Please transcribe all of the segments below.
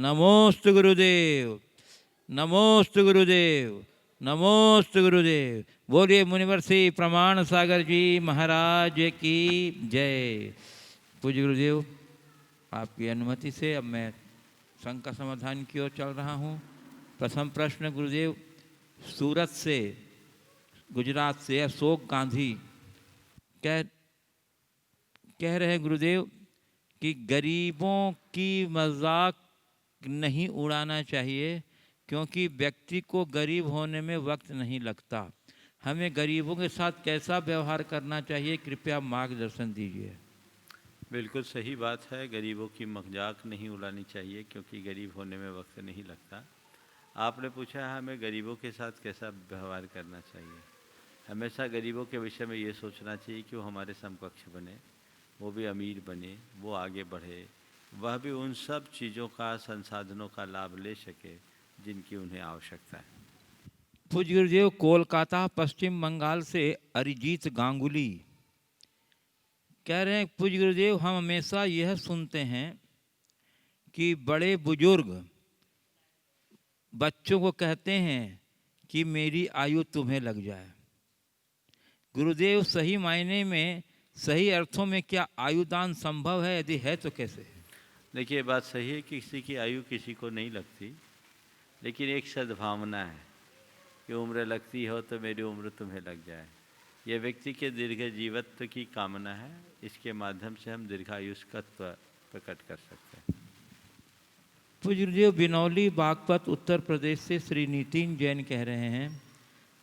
नमोस्तु गुरुदेव, नमोस्तु गुरुदेव, नमोस्तु गुरुदेव। बोलिए मुनिवर श्री प्रमाण सागर जी महाराज की जय। पूज्य गुरुदेव, आपकी अनुमति से अब मैं शंका समाधान की ओर चल रहा हूँ। प्रथम प्रश्न गुरुदेव, सूरत से, गुजरात से अशोक गांधी कह रहे हैं गुरुदेव कि गरीबों की मजाक नहीं उड़ाना चाहिए, क्योंकि व्यक्ति को गरीब होने में वक्त नहीं लगता। हमें गरीबों के साथ कैसा व्यवहार करना चाहिए, कृपया मार्गदर्शन दीजिए। बिल्कुल सही बात है, गरीबों की मजाक नहीं उड़ानी चाहिए क्योंकि गरीब होने में वक्त नहीं लगता। आपने पूछा है हमें गरीबों के साथ कैसा व्यवहार करना चाहिए। हमेशा गरीबों के विषय में ये सोचना चाहिए कि वो हमारे समकक्ष बने, वो भी अमीर बने, वो आगे बढ़े, वह भी उन सब चीज़ों का, संसाधनों का लाभ ले सके जिनकी उन्हें आवश्यकता है। पूज्य गुरुदेव, कोलकाता पश्चिम बंगाल से अरिजीत गांगुली कह रहे हैं, पूज्य गुरुदेव हम हमेशा यह सुनते हैं कि बड़े बुजुर्ग बच्चों को कहते हैं कि मेरी आयु तुम्हें लग जाए। गुरुदेव, सही मायने में, सही अर्थों में क्या आयुदान संभव है? यदि है तो कैसे? देखिए, बात सही है कि किसी की आयु किसी को नहीं लगती, लेकिन एक सद्भावना है कि उम्र लगती हो तो मेरी उम्र तुम्हें लग जाए। यह व्यक्ति के दीर्घ जीवत्व की कामना है। इसके माध्यम से हम दीर्घायुष्कत्व प्रकट कर सकते हैं। पूज्य गुरुदेव, बिनौली बागपत उत्तर प्रदेश से श्री नितिन जैन कह रहे हैं,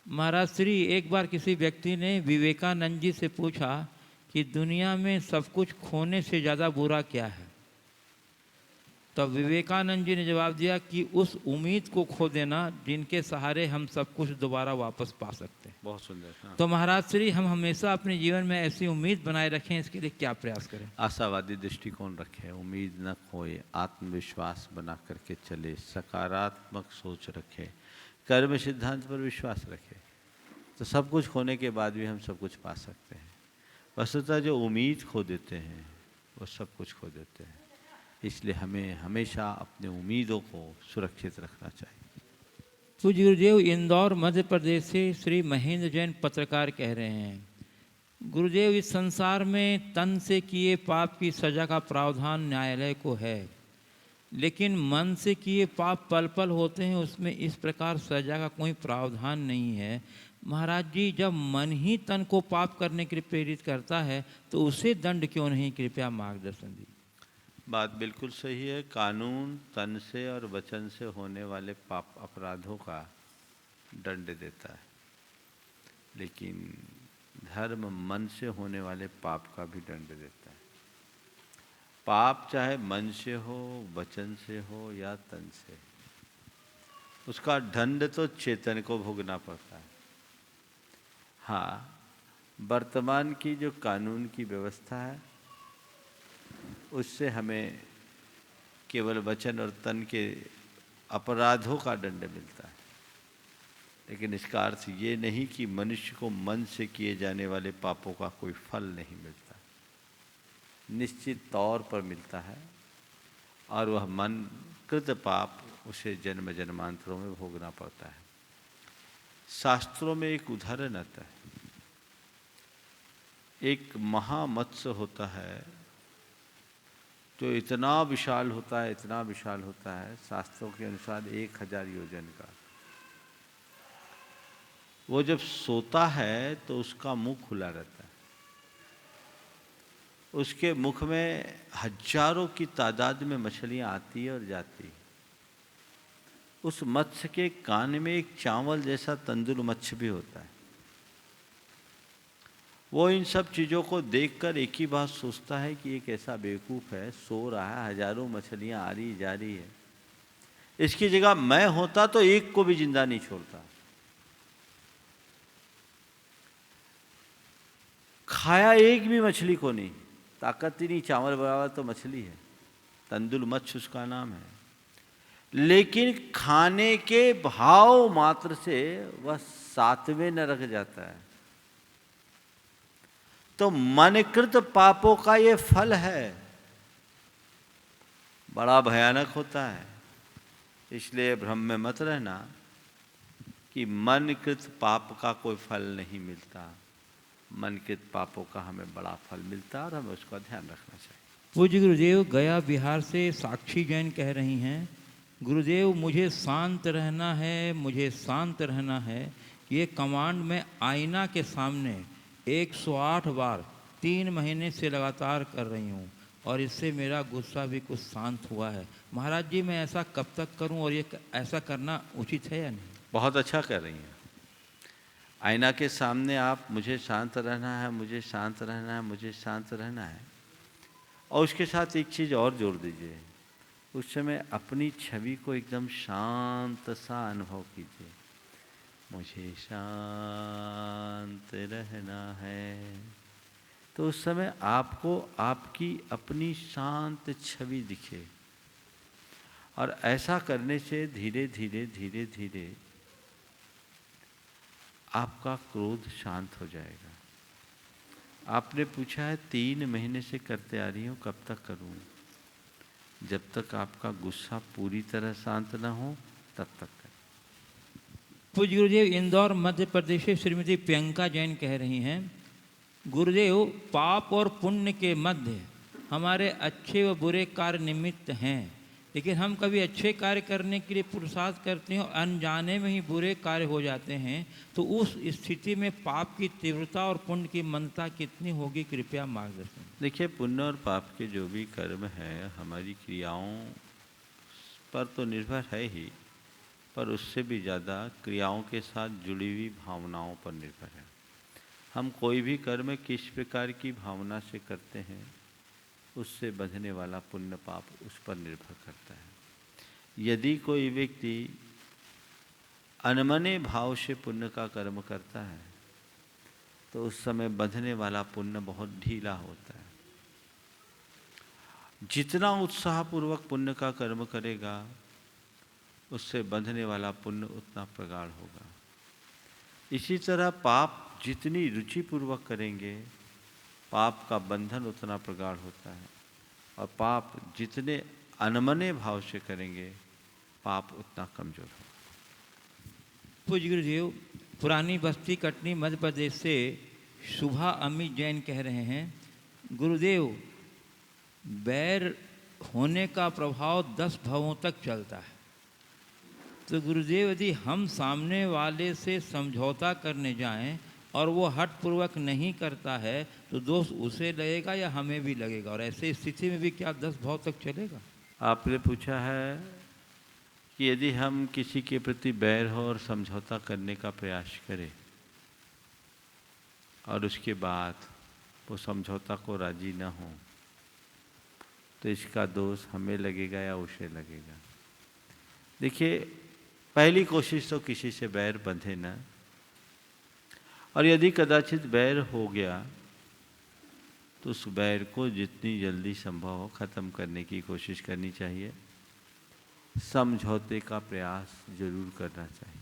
महाराज श्री, एक बार किसी व्यक्ति ने विवेकानंद जी से पूछा कि दुनिया में सब कुछ खोने से ज़्यादा बुरा क्या है। तब विवेकानंद जी ने जवाब दिया कि उस उम्मीद को खो देना जिनके सहारे हम सब कुछ दोबारा वापस पा सकते हैं। बहुत सुंदर। हाँ। तो महाराज श्री, हम हमेशा अपने जीवन में ऐसी उम्मीद बनाए रखें, इसके लिए क्या प्रयास करें? आशावादी दृष्टिकोण रखें, उम्मीद न खोए, आत्मविश्वास बना करके चले, सकारात्मक सोच रखें, कर्म सिद्धांत पर विश्वास रखें, तो सब कुछ खोने के बाद भी हम सब कुछ पा सकते हैं। वस्तुतः जो उम्मीद खो देते हैं वो सब कुछ खो देते हैं। इसलिए हमें हमेशा अपने उम्मीदों को सुरक्षित रखना चाहिए। पूज्य गुरुदेव, इंदौर मध्य प्रदेश से श्री महेंद्र जैन पत्रकार कह रहे हैं, गुरुदेव, इस संसार में तन से किए पाप की सजा का प्रावधान न्यायालय को है, लेकिन मन से किए पाप पल पल होते हैं, उसमें इस प्रकार सजा का कोई प्रावधान नहीं है। महाराज जी, जब मन ही तन को पाप करने के लिए प्रेरित करता है तो उसे दंड क्यों नहीं? कृपया मार्गदर्शन दीजिए। बात बिल्कुल सही है। कानून तन से और वचन से होने वाले पाप अपराधों का दंड देता है, लेकिन धर्म मन से होने वाले पाप का भी दंड देता है। पाप चाहे मन से हो, वचन से हो या तन से, उसका दंड तो चेतन को भोगना पड़ता है। हाँ, वर्तमान की जो कानून की व्यवस्था है उससे हमें केवल वचन और तन के अपराधों का दंड मिलता है, लेकिन इसका अर्थ ये नहीं कि मनुष्य को मन से किए जाने वाले पापों का कोई फल नहीं मिलता। निश्चित तौर पर मिलता है, और वह मन कृत पाप उसे जन्म जन्मांतरों में भोगना पड़ता है। शास्त्रों में एक उदाहरण आता है। एक महामत्स्य होता है जो इतना विशाल होता है, इतना विशाल होता है, शास्त्रों के अनुसार 1000 योजन का। वो जब सोता है तो उसका मुंह खुला रहता है। उसके मुख में हजारों की तादाद में मछलियां आती है और जाती है। उस मत्स्य के कान में एक चावल जैसा तंदुर मत्स्य भी होता है। वो इन सब चीज़ों को देखकर एक ही बात सोचता है कि एक ऐसा बेवकूफ़ है, सो रहा है, हजारों मछलियां आ रही जा रही है, इसकी जगह मैं होता तो एक को भी जिंदा नहीं छोड़ता। खाया एक भी मछली को नहीं, ताकत ही नहीं, चावल बराबर तो मछली है, तंदुल मत्स्य उसका नाम है, लेकिन खाने के भाव मात्र से वह 7वें नरक जाता है। तो मनकृत पापों का ये फल है, बड़ा भयानक होता है। इसलिए भ्रम में मत रहना कि मनकृत पाप का कोई फल नहीं मिलता। मनकृत पापों का हमें बड़ा फल मिलता है और हमें उसका ध्यान रखना चाहिए। पूज्य गुरुदेव, गया बिहार से साक्षी जैन कह रही हैं, गुरुदेव मुझे शांत रहना है, मुझे शांत रहना है। ये कमांड मैं आईना के सामने 108 बार 3 महीने से लगातार कर रही हूँ और इससे मेरा गुस्सा भी कुछ शांत हुआ है। महाराज जी, मैं ऐसा कब तक करूँ और ये ऐसा करना उचित है या नहीं? बहुत अच्छा कर रही हैं। आईना के सामने आप मुझे शांत रहना है, मुझे शांत रहना है, मुझे शांत रहना है, और उसके साथ एक चीज़ और जोड़ दीजिए। उस समय अपनी छवि को एकदम शांत सा अनुभव कीजिए। मुझे शांत रहना है। तो उस समय आपको आपकी अपनी शांत छवि दिखे, और ऐसा करने से धीरे धीरे धीरे धीरे आपका क्रोध शांत हो जाएगा। आपने पूछा है 3 महीने से करते आ रही हूँ, कब तक करूँ? जब तक आपका गुस्सा पूरी तरह शांत ना हो तब तक करें। पूज्य गुरुदेव, इंदौर मध्य प्रदेश से श्रीमती प्रियंका जैन कह रही हैं, गुरुदेव पाप और पुण्य के मध्य हमारे अच्छे व बुरे कार्य निमित्त हैं, लेकिन हम कभी अच्छे कार्य करने के लिए पुरुषार्थ करते हैं और अनजाने में ही बुरे कार्य हो जाते हैं, तो उस स्थिति में पाप की तीव्रता और पुण्य की मंदता कितनी होगी? कृपया मार्गदर्शन। देखिए, पुण्य और पाप के जो भी कर्म है हमारी क्रियाओं पर तो निर्भर है ही, पर उससे भी ज़्यादा क्रियाओं के साथ जुड़ी हुई भावनाओं पर निर्भर है। हम कोई भी कर्म किस प्रकार की भावना से करते हैं, उससे बंधने वाला पुण्य पाप उस पर निर्भर करता है। यदि कोई व्यक्ति अनमने भाव से पुण्य का कर्म करता है तो उस समय बंधने वाला पुण्य बहुत ढीला होता है। जितना उत्साहपूर्वक पुण्य का कर्म करेगा उससे बंधने वाला पुण्य उतना प्रगाढ़ होगा। इसी तरह पाप जितनी रुचिपूर्वक करेंगे पाप का बंधन उतना प्रगाढ़ होता है, और पाप जितने अनमने भाव से करेंगे पाप उतना कमजोर होगा। पूज्य गुरुदेव, पुरानी बस्ती कटनी मध्य प्रदेश से शुभा अमित जैन कह रहे हैं, गुरुदेव बैर होने का प्रभाव 10 भवों तक चलता है, तो गुरुदेव यदि हम सामने वाले से समझौता करने जाएं और वो हठपूर्वक नहीं करता है तो दोष उसे लगेगा या हमें भी लगेगा, और ऐसे स्थिति में भी क्या 10 भाव तक चलेगा? आपने पूछा है कि यदि हम किसी के प्रति बैर हो और समझौता करने का प्रयास करें और उसके बाद वो समझौता को राजी ना हो तो इसका दोष हमें लगेगा या उसे लगेगा? देखिए, पहली कोशिश तो किसी से बैर बंधे ना, और यदि कदाचित बैर हो गया तो उस बैर को जितनी जल्दी संभव हो ख़त्म करने की कोशिश करनी चाहिए। समझौते का प्रयास जरूर करना चाहिए।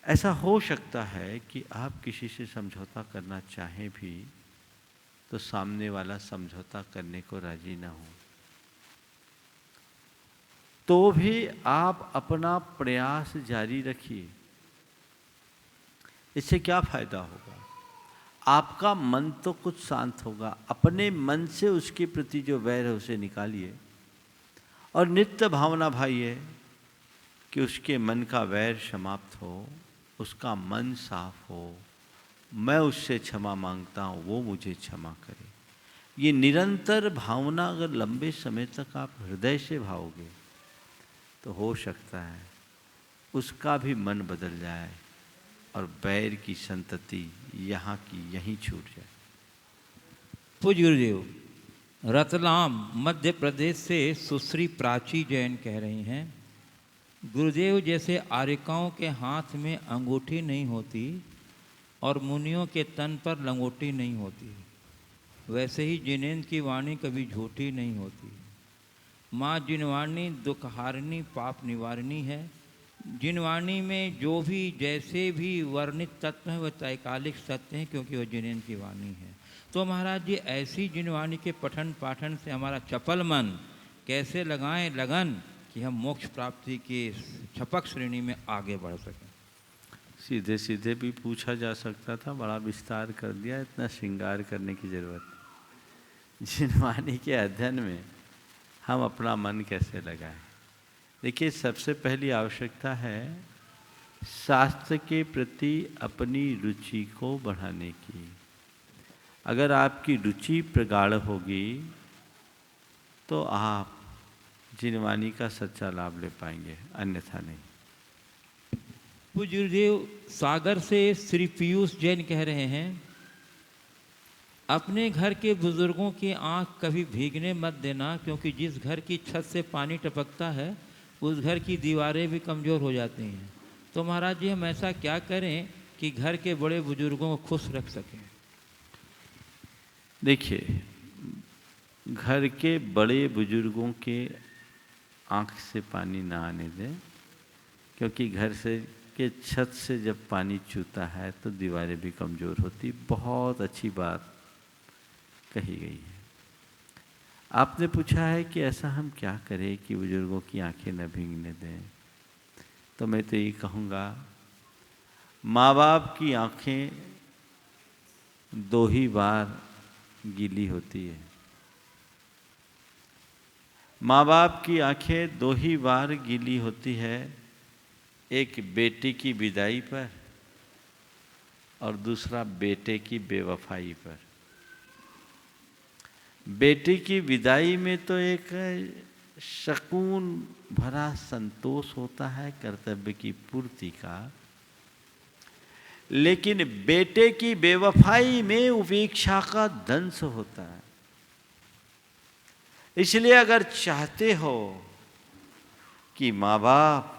ऐसा हो सकता है कि आप किसी से समझौता करना चाहें भी तो सामने वाला समझौता करने को राजी ना हो, तो भी आप अपना प्रयास जारी रखिए। इससे क्या फायदा होगा? आपका मन तो कुछ शांत होगा, अपने मन से उसके प्रति जो वैर है उसे निकालिए और नित्य भावना भाइये कि उसके मन का वैर समाप्त हो, उसका मन साफ हो, मैं उससे क्षमा मांगता हूँ, वो मुझे क्षमा करे। ये निरंतर भावना अगर लंबे समय तक आप हृदय से भाओगे तो हो सकता है उसका भी मन बदल जाए और बैर की संतति यहाँ की यहीं छूट जाए। पूज्य गुरुदेव, रतलाम मध्य प्रदेश से सुश्री प्राची जैन कह रही हैं, गुरुदेव जैसे आर्यकाओं के हाथ में अंगूठी नहीं होती और मुनियों के तन पर लंगोटी नहीं होती, वैसे ही जिनेन्द्र की वाणी कभी झूठी नहीं होती। माँ जिनवाणी दुखहारिणी पाप निवारिणी है। जिनवाणी में जो भी जैसे भी वर्णित तत्व हैं वह त्रैकालिक सत्य हैं, क्योंकि वह जिनेन्द्र की वाणी है। तो महाराज जी, ऐसी जिनवाणी के पठन पाठन से हमारा चपल मन कैसे लगाएं लगन कि हम मोक्ष प्राप्ति के छपक श्रेणी में आगे बढ़ सकें। सीधे सीधे भी पूछा जा सकता था, बड़ा विस्तार कर दिया, इतना श्रृंगार करने की जरूरत नहीं। जिनवाणी के अध्ययन में हम अपना मन कैसे लगाएं? देखिए, सबसे पहली आवश्यकता है शास्त्र के प्रति अपनी रुचि को बढ़ाने की। अगर आपकी रुचि प्रगाढ़ होगी तो आप जिनवाणी का सच्चा लाभ ले पाएंगे, अन्यथा नहीं। पूज्य गुरुदेव, सागर से श्री पीयूष जैन कह रहे हैं, अपने घर के बुजुर्गों की आंख कभी भीगने मत देना, क्योंकि जिस घर की छत से पानी टपकता है उस घर की दीवारें भी कमज़ोर हो जाती हैं। तो महाराज जी, हम ऐसा क्या करें कि घर के बड़े बुजुर्गों को खुश रख सकें? देखिए, घर के बड़े बुजुर्गों के आंख से पानी ना आने दें, क्योंकि घर से के छत से जब पानी चूता है तो दीवारें भी कमज़ोर होती। बहुत अच्छी बात कही गई है। आपने पूछा है कि ऐसा हम क्या करें कि बुजुर्गों की आंखें न भीगने दें, तो मैं तो ये कहूँगा, माँ बाप की आंखें 2 ही बार गीली होती है। माँ बाप की आंखें 2 ही बार गीली होती है, एक बेटी की विदाई पर और दूसरा बेटे की बेवफाई पर। बेटी की विदाई में तो एक सकून भरा संतोष होता है कर्तव्य की पूर्ति का, लेकिन बेटे की बेवफाई में उपेक्षा का दंश होता है। इसलिए अगर चाहते हो कि माँ बाप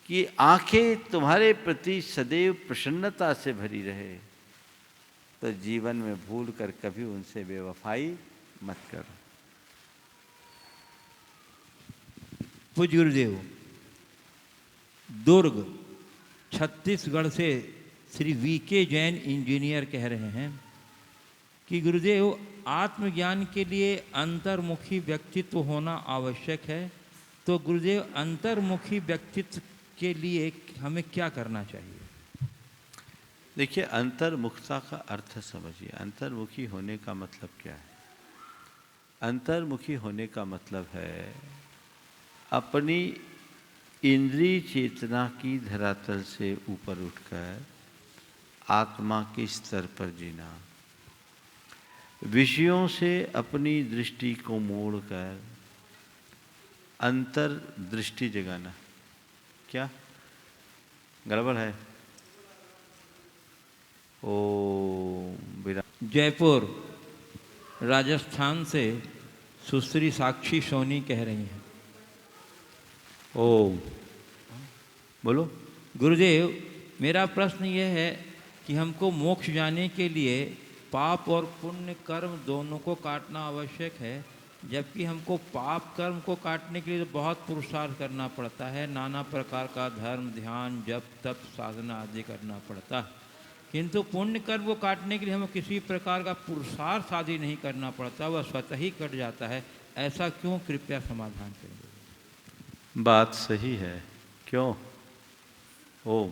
की आंखें तुम्हारे प्रति सदैव प्रसन्नता से भरी रहे, तो जीवन में भूल कर कभी उनसे बेवफाई मत करो। पूज्य गुरुदेव, दुर्ग छत्तीसगढ़ से श्री वीके जैन इंजीनियर कह रहे हैं कि गुरुदेव, आत्मज्ञान के लिए अंतर्मुखी व्यक्तित्व होना आवश्यक है। तो गुरुदेव, अंतर्मुखी व्यक्तित्व के लिए हमें क्या करना चाहिए? देखिए, अंतर्मुखता का अर्थ समझिए। अंतर्मुखी होने का मतलब क्या है? अंतर्मुखी होने का मतलब है अपनी इंद्रिय चेतना की धरातल से ऊपर उठकर आत्मा के स्तर पर जीना, विषयों से अपनी दृष्टि को मोड़कर अंतर दृष्टि जगाना। क्या गड़बड़ है? जयपुर राजस्थान से सुश्री साक्षी सोनी कह रही हैं, ओम बोलो। गुरुदेव, मेरा प्रश्न यह है कि हमको मोक्ष जाने के लिए पाप और पुण्य कर्म दोनों को काटना आवश्यक है, जबकि हमको पाप कर्म को काटने के लिए तो बहुत पुरुषार्थ करना पड़ता है, नाना प्रकार का धर्म, ध्यान, जप, तप, साधना आदि करना पड़ता है। किंतु पुण्य कर्म को काटने के लिए हमें किसी प्रकार का पुरुषार्थ आदि नहीं करना पड़ता, वह स्वतः ही कट जाता है। ऐसा क्यों? कृपया समाधान करेंगे। बात सही है। क्यों? ओम,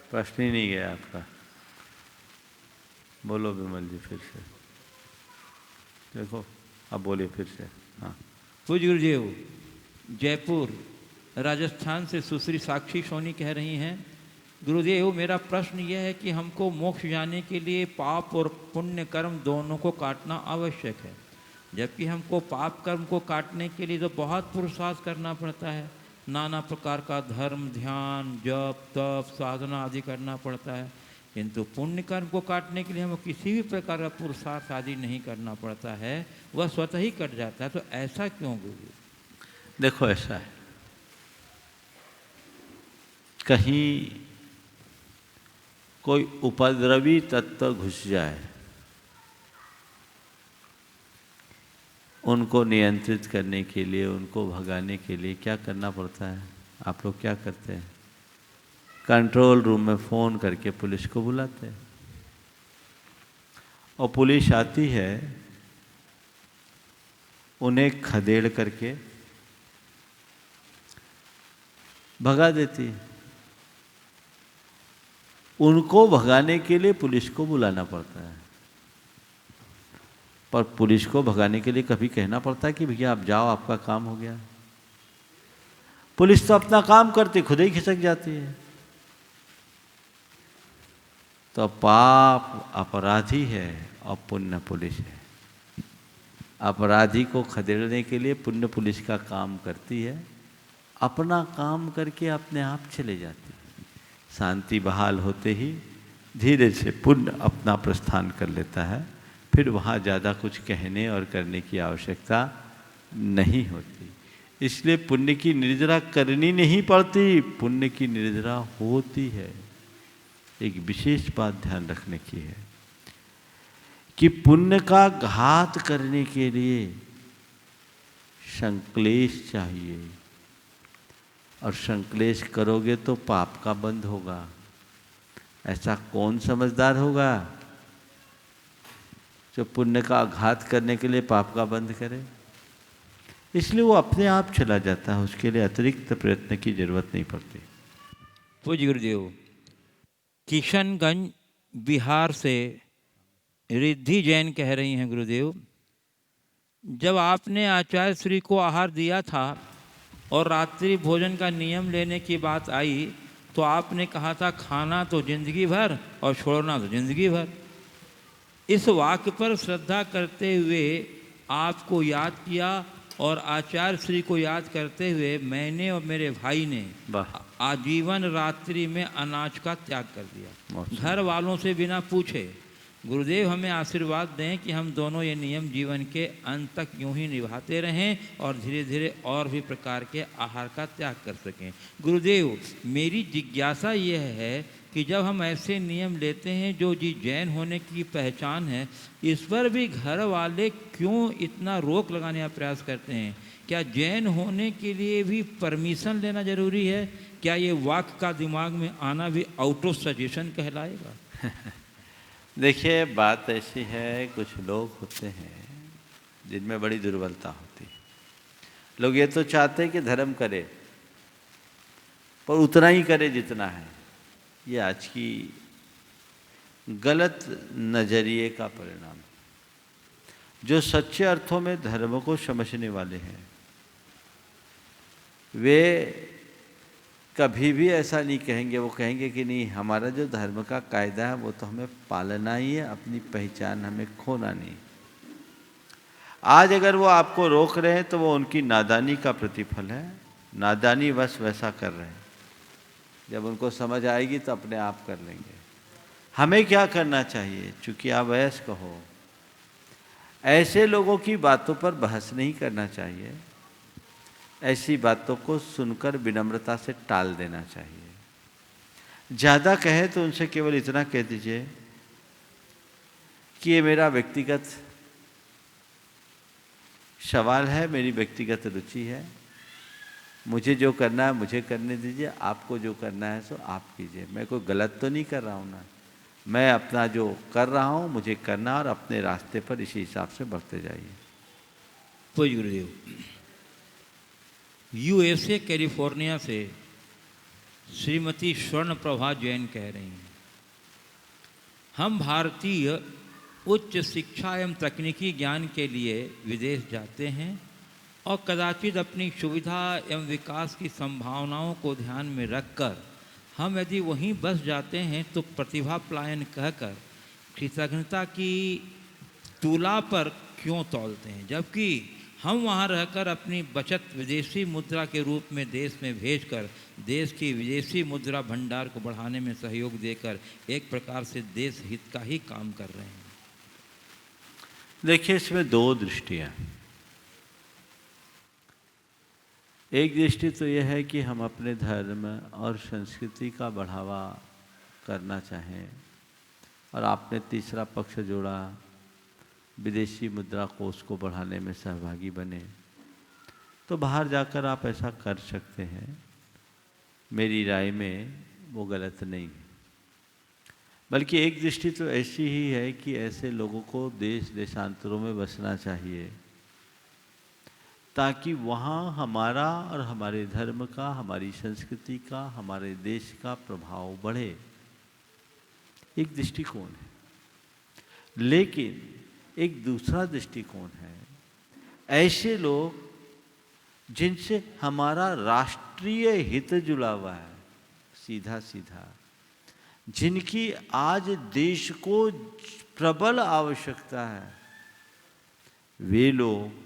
प्रश्न ही नहीं गया आपका। बोलो विमल जी फिर से। देखो, अब बोलिए फिर से। हाँ। पूज्य गुरुदेव, जयपुर राजस्थान से सुश्री साक्षी सोनी कह रही हैं, गुरुदेव, मेरा प्रश्न यह है कि हमको मोक्ष जाने के लिए पाप और पुण्य कर्म दोनों को काटना आवश्यक है, जबकि हमको पाप कर्म को काटने के लिए तो बहुत पुरुषार्थ करना पड़ता है, नाना प्रकार का धर्म, ध्यान, जप, तप, साधना आदि करना पड़ता है। किंतु पुण्य कर्म को काटने के लिए हमें किसी भी प्रकार का पुरुषार्थ आदि नहीं करना पड़ता है, वह स्वतः ही कट जाता है। तो ऐसा क्यों गुरु? देखो, ऐसा है, कहीं कोई उपद्रवी तत्व घुस जाए, उनको नियंत्रित करने के लिए, उनको भगाने के लिए क्या करना पड़ता है? आप लोग क्या करते हैं? कंट्रोल रूम में फ़ोन करके पुलिस को बुलाते हैं, और पुलिस आती है उन्हें खदेड़ करके भगा देती है। उनको भगाने के लिए पुलिस को बुलाना पड़ता है, पर पुलिस को भगाने के लिए कभी कहना पड़ता है कि भैया आप जाओ, आपका काम हो गया। पुलिस तो अपना काम करती खुद ही खिसक जाती है। तो पाप अपराधी है और पुण्य पुलिस है। अपराधी को खदेड़ने के लिए पुण्य पुलिस का काम करती है, अपना काम करके अपने आप चले जाती है। शांति बहाल होते ही धीरे से पुण्य अपना प्रस्थान कर लेता है, फिर वहाँ ज़्यादा कुछ कहने और करने की आवश्यकता नहीं होती। इसलिए पुण्य की निर्जरा करनी नहीं पड़ती, पुण्य की निर्जरा होती है। एक विशेष बात ध्यान रखने की है कि पुण्य का घात करने के लिए संक्लेश चाहिए, और संक्लेश करोगे तो पाप का बंध होगा। ऐसा कौन समझदार होगा जो पुण्य का आघात करने के लिए पाप का बंध करे? इसलिए वो अपने आप चला जाता है, उसके लिए अतिरिक्त प्रयत्न की जरूरत नहीं पड़ती। पूज्य गुरुदेव, किशनगंज बिहार से रिद्धि जैन कह रही हैं, गुरुदेव जब आपने आचार्य श्री को आहार दिया था और रात्रि भोजन का नियम लेने की बात आई तो आपने कहा था खाना तो जिंदगी भर और छोड़ना तो जिंदगी भर। इस वाक्य पर श्रद्धा करते हुए आपको याद किया और आचार्य श्री को याद करते हुए मैंने और मेरे भाई ने आजीवन रात्रि में अनाज का त्याग कर दिया, घर वालों से बिना पूछे। गुरुदेव हमें आशीर्वाद दें कि हम दोनों ये नियम जीवन के अंत तक यूं ही निभाते रहें और धीरे धीरे और भी प्रकार के आहार का त्याग कर सकें। गुरुदेव मेरी जिज्ञासा यह है कि जब हम ऐसे नियम लेते हैं जो जी जैन होने की पहचान है, इस पर भी घर वाले क्यों इतना रोक लगाने का प्रयास करते हैं? क्या जैन होने के लिए भी परमिशन लेना जरूरी है? क्या ये वाक्य का दिमाग में आना भी आउट ऑफ सजेशन कहलाएगा? देखिए बात ऐसी है, कुछ लोग होते हैं जिनमें बड़ी दुर्बलता होती है। लोग ये तो चाहते हैं कि धर्म करे पर उतना ही करे जितना है। ये आज की गलत नजरिए का परिणाम है। जो सच्चे अर्थों में धर्म को समझने वाले हैं वे कभी भी ऐसा नहीं कहेंगे। वो कहेंगे कि नहीं, हमारा जो धर्म का कायदा है वो तो हमें पालना ही है, अपनी पहचान हमें खोना नहीं। आज अगर वो आपको रोक रहे हैं तो वो उनकी नादानी का प्रतिफल है, नादानी बस वैसा कर रहे हैं। जब उनको समझ आएगी तो अपने आप कर लेंगे। हमें क्या करना चाहिए? चूंकि आप वयस्क हो, ऐसे लोगों की बातों पर बहस नहीं करना चाहिए। ऐसी बातों को सुनकर विनम्रता से टाल देना चाहिए। ज़्यादा कहे तो उनसे केवल इतना कह दीजिए कि ये मेरा व्यक्तिगत सवाल है, मेरी व्यक्तिगत रुचि है, मुझे जो करना है मुझे करने दीजिए, आपको जो करना है सो आप कीजिए। मैं कोई गलत तो नहीं कर रहा हूँ ना, मैं अपना जो कर रहा हूँ मुझे करना और अपने रास्ते पर इसी हिसाब से बढ़ते जाइए। पूज्य गुरुदेव, यूएसए कैलिफोर्निया से श्रीमती स्वर्ण प्रभा जैन कह रही हैं, हम भारतीय उच्च शिक्षा एवं तकनीकी ज्ञान के लिए विदेश जाते हैं और कदाचित अपनी सुविधा एवं विकास की संभावनाओं को ध्यान में रखकर हम यदि वहीं बस जाते हैं तो प्रतिभा पलायन कहकर कृतज्ञता की तुला पर क्यों तौलते हैं, जबकि हम वहाँ रहकर अपनी बचत विदेशी मुद्रा के रूप में देश में भेजकर देश की विदेशी मुद्रा भंडार को बढ़ाने में सहयोग देकर एक प्रकार से देश हित का ही काम कर रहे हैं। देखिए इसमें दो दृष्टियाँ। एक दृष्टि तो यह है कि हम अपने धर्म और संस्कृति का बढ़ावा करना चाहें, और आपने तीसरा पक्ष जोड़ा, विदेशी मुद्रा कोष को बढ़ाने में सहभागी बने, तो बाहर जाकर आप ऐसा कर सकते हैं। मेरी राय में वो गलत नहीं है। बल्कि एक दृष्टि तो ऐसी ही है कि ऐसे लोगों को देश देशांतरों में बसना चाहिए ताकि वहाँ हमारा और हमारे धर्म का, हमारी संस्कृति का, हमारे देश का प्रभाव बढ़े। एक दृष्टिकोण है, लेकिन एक दूसरा दृष्टिकोण है, ऐसे लोग जिनसे हमारा राष्ट्रीय हित जुड़ा हुआ है, सीधा सीधा, जिनकी आज देश को प्रबल आवश्यकता है, वे लोग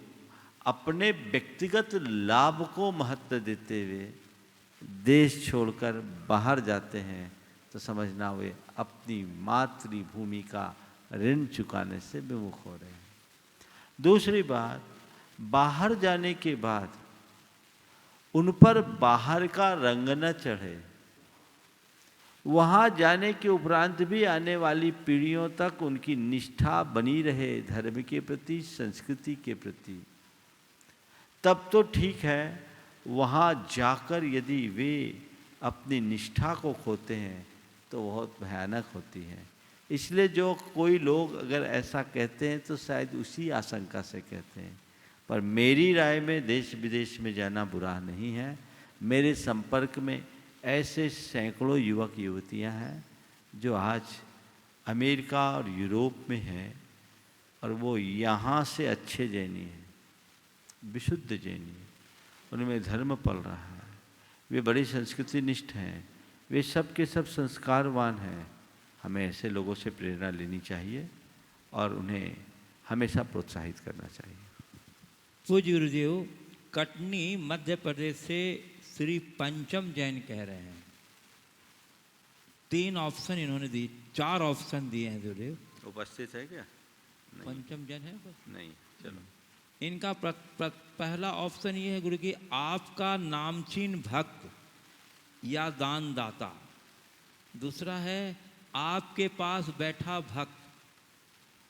अपने व्यक्तिगत लाभ को महत्व देते हुए देश छोड़कर बाहर जाते हैं, तो समझना वे अपनी मातृभूमि का ऋण चुकाने से विमुख हो रहे हैं। दूसरी बात, बाहर जाने के बाद उन पर बाहर का रंग न चढ़े। वहाँ जाने के उपरांत भी आने वाली पीढ़ियों तक उनकी निष्ठा बनी रहे धर्म के प्रति, संस्कृति के प्रति, तब तो ठीक है। वहाँ जाकर यदि वे अपनी निष्ठा को खोते हैं तो बहुत भयानक होती है। इसलिए जो कोई लोग अगर ऐसा कहते हैं तो शायद उसी आशंका से कहते हैं, पर मेरी राय में देश विदेश में जाना बुरा नहीं है। मेरे संपर्क में ऐसे सैकड़ों युवक युवतियां हैं जो आज अमेरिका और यूरोप में हैं और वो यहाँ से अच्छे जैनी हैं, विशुद्ध जैनी हैं, उनमें धर्म पल रहा है, वे बड़ी संस्कृति निष्ठ हैं, वे सब के सब संस्कारवान हैं। हमें ऐसे लोगों से प्रेरणा लेनी चाहिए और उन्हें हमेशा प्रोत्साहित करना चाहिए। पूज्य गुरुदेव, कटनी मध्य प्रदेश से श्री पंचम जैन कह रहे हैं। 3 ऑप्शन इन्होंने दिए, 4 ऑप्शन दिए हैं गुरुदेव। उपस्थित है क्या? पंचम जैन है बस? नहीं, चलो। इनका पहला ऑप्शन ये है गुरु कि आपका नामचीन भक्त या दानदाता। दूसरा है आपके पास बैठा भक्त।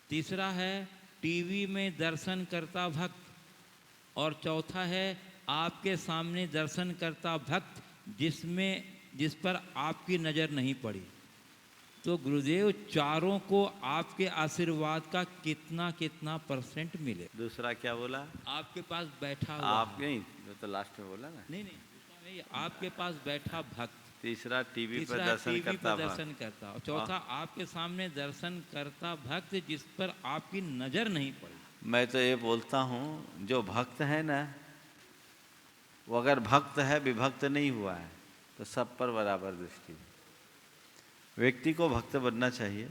तीसरा है टीवी में दर्शन करता भक्त। और चौथा है आपके सामने दर्शन करता भक्त जिस पर आपकी नज़र नहीं पड़ी। तो गुरुदेव, चारों को आपके आशीर्वाद का कितना कितना परसेंट मिले? दूसरा क्या बोला? आपके पास बैठा हुआ। आप नहीं, तो लास्ट में बोला ना। नहीं, आपके पास बैठा भक्त। तीसरा टीवी पर दर्शन करता। और चौथा आपके सामने दर्शन करता भक्त जिस पर आपकी नज़र नहीं पड़ी। मैं तो ये बोलता हूँ, जो भक्त है ना, वो अगर भक्त है, विभक्त नहीं हुआ है, तो सब पर बराबर दृष्टि है। व्यक्ति को भक्त बनना चाहिए।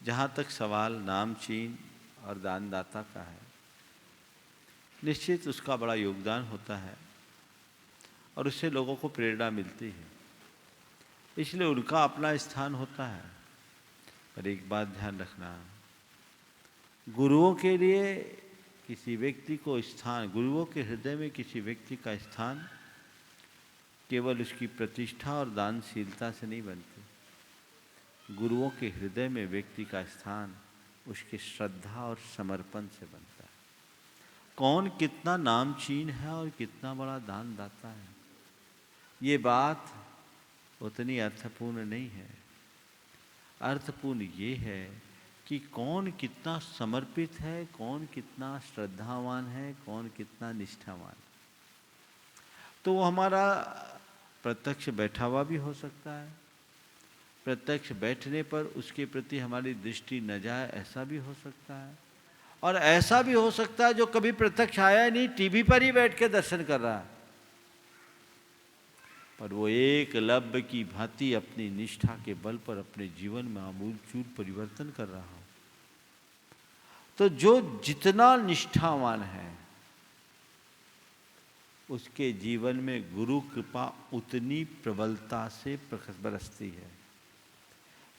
जहाँ तक सवाल नामचीन और दानदाता का है, निश्चित उसका बड़ा योगदान होता है और उससे लोगों को प्रेरणा मिलती है, इसलिए उनका अपना स्थान होता है। पर एक बात ध्यान रखना, गुरुओं के लिए किसी व्यक्ति को स्थान, गुरुओं के हृदय में किसी व्यक्ति का स्थान केवल उसकी प्रतिष्ठा और दानशीलता से नहीं बनती। गुरुओं के हृदय में व्यक्ति का स्थान उसकी श्रद्धा और समर्पण से बनता है। कौन कितना नामचीन है और कितना बड़ा दानदाता है, ये बात उतनी अर्थपूर्ण नहीं है। अर्थपूर्ण ये है कि कौन कितना समर्पित है, कौन कितना श्रद्धावान है, कौन कितना निष्ठावान। तो वो हमारा प्रत्यक्ष बैठा हुआ भी हो सकता है, प्रत्यक्ष बैठने पर उसके प्रति हमारी दृष्टि न जाए, ऐसा भी हो सकता है। और ऐसा भी हो सकता है जो कभी प्रत्यक्ष आया नहीं, टीवी पर ही बैठ के दर्शन कर रहा है, पर वो एकलव्य की भांति अपनी निष्ठा के बल पर अपने जीवन में आमूलचूल परिवर्तन कर रहा हो। तो जो जितना निष्ठावान है, उसके जीवन में गुरु कृपा उतनी प्रबलता से बरसती है।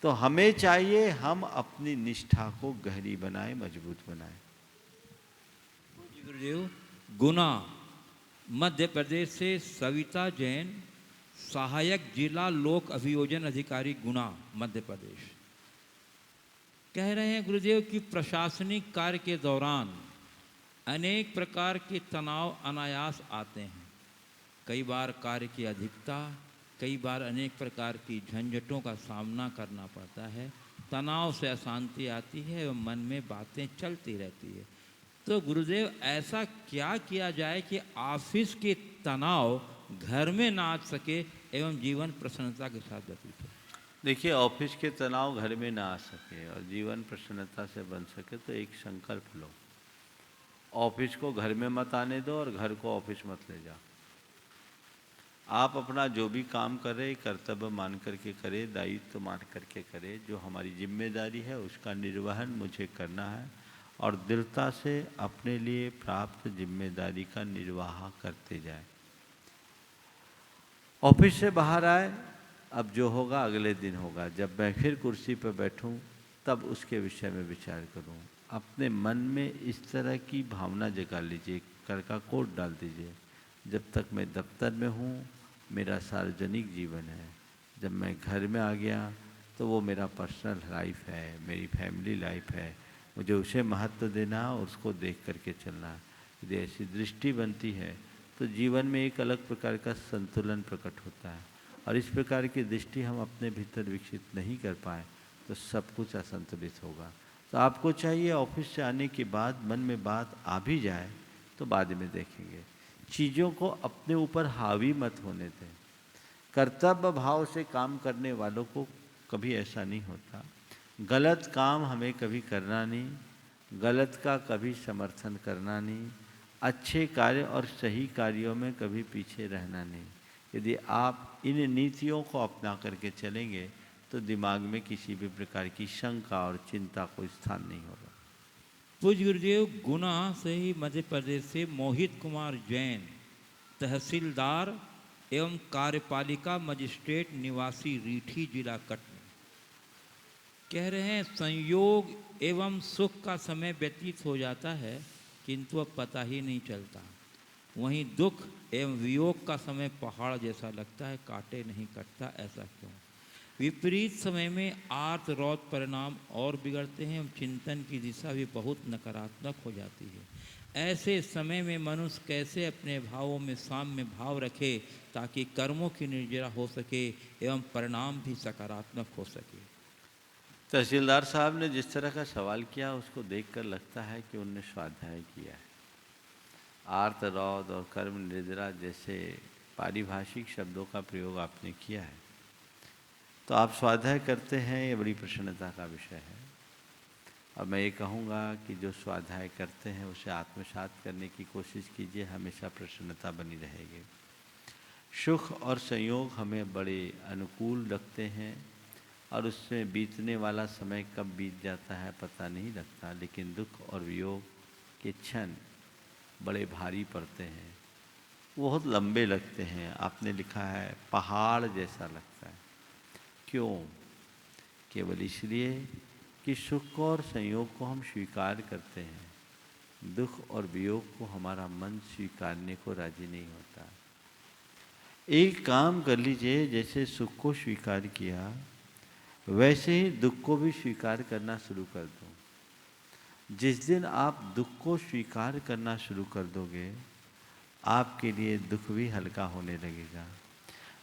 तो हमें चाहिए हम अपनी निष्ठा को गहरी बनाएं, मजबूत बनाएं। गुरुदेव, गुना मध्य प्रदेश से सविता जैन, सहायक जिला लोक अभियोजन अधिकारी गुना मध्य प्रदेश, कह रहे हैं गुरुदेव कि प्रशासनिक कार्य के दौरान अनेक प्रकार के तनाव अनायास आते हैं। कई बार कार्य की अधिकता, कई बार अनेक प्रकार की झंझटों का सामना करना पड़ता है। तनाव से अशांति आती है और मन में बातें चलती रहती है। तो गुरुदेव ऐसा क्या किया जाए कि ऑफिस के तनाव घर में ना आ सके एवं जीवन प्रसन्नता के साथ व्यतीत हो? देखिए, ऑफिस के तनाव घर में ना आ सके और जीवन प्रसन्नता से बन सके तो एक संकल्प लो। ऑफिस को घर में मत आने दो और घर को ऑफिस मत ले जाओ। आप अपना जो भी काम करें कर्तव्य मान करके करें, दायित्व मान करके करें। जो हमारी जिम्मेदारी है उसका निर्वहन मुझे करना है और दृढ़ता से अपने लिए प्राप्त जिम्मेदारी का निर्वाह करते जाए। ऑफिस से बाहर आए, अब जो होगा अगले दिन होगा। जब मैं फिर कुर्सी पर बैठूं तब उसके विषय में विचार करूं। अपने मन में इस तरह की भावना जगा लीजिए, कर का कोड डाल दीजिए, जब तक मैं दफ्तर में हूं मेरा सार्वजनिक जीवन है, जब मैं घर में आ गया तो वो मेरा पर्सनल लाइफ है, मेरी फैमिली लाइफ है। मुझे उसे महत्व देना और उसको देख करके चलना। यदि ऐसी दृष्टि बनती है तो जीवन में एक अलग प्रकार का संतुलन प्रकट होता है। और इस प्रकार की दृष्टि हम अपने भीतर विकसित नहीं कर पाए तो सब कुछ असंतुलित होगा। तो आपको चाहिए ऑफिस से आने के बाद मन में बात आ भी जाए तो बाद में देखेंगे। चीज़ों को अपने ऊपर हावी मत होने दें। कर्तव्य भाव से काम करने वालों को कभी ऐसा नहीं होता। गलत काम हमें कभी करना नहीं, गलत का कभी समर्थन करना नहीं, अच्छे कार्य और सही कार्यों में कभी पीछे रहना नहीं। यदि आप इन नीतियों को अपना करके चलेंगे तो दिमाग में किसी भी प्रकार की शंका और चिंता को स्थान नहीं होगा। पूज्य गुरुदेव, गुना से ही मध्य प्रदेश से मोहित कुमार जैन, तहसीलदार एवं कार्यपालिका मजिस्ट्रेट निवासी रीठी जिला कटनी, कह रहे हैं संयोग एवं सुख का समय व्यतीत हो जाता है किंतु अब पता ही नहीं चलता। वहीं दुख एवं वियोग का समय पहाड़ जैसा लगता है, काटे नहीं कटता, ऐसा क्यों? विपरीत समय में आर्त रौद परिणाम और बिगड़ते हैं, चिंतन की दिशा भी बहुत नकारात्मक हो जाती है। ऐसे समय में मनुष्य कैसे अपने भावों में साम्य भाव रखे ताकि कर्मों की निर्जरा हो सके एवं परिणाम भी सकारात्मक हो सके? तहसीलदार साहब ने जिस तरह का सवाल किया उसको देखकर लगता है कि उनने स्वाध्याय किया है। आर्त रौद और कर्म निद्रा जैसे पारिभाषिक शब्दों का प्रयोग आपने किया है, तो आप स्वाध्याय करते हैं, ये बड़ी प्रसन्नता का विषय है। और मैं ये कहूँगा कि जो स्वाध्याय करते हैं उसे आत्मसात करने की कोशिश कीजिए, हमेशा प्रसन्नता बनी रहेगी। सुख और संयोग हमें बड़े अनुकूल लगते हैं और उसमें बीतने वाला समय कब बीत जाता है पता नहीं लगता, लेकिन दुख और वियोग के क्षण बड़े भारी पड़ते हैं, बहुत लंबे लगते हैं। आपने लिखा है पहाड़ जैसा लगता है। क्यों? केवल इसलिए कि सुख और संयोग को हम स्वीकार करते हैं, दुख और वियोग को हमारा मन स्वीकारने को राजी नहीं होता। एक काम कर लीजिए, जैसे सुख को स्वीकार किया वैसे ही दुख को भी स्वीकार करना शुरू कर दो। जिस दिन आप दुख को स्वीकार करना शुरू कर दोगे आपके लिए दुख भी हल्का होने लगेगा।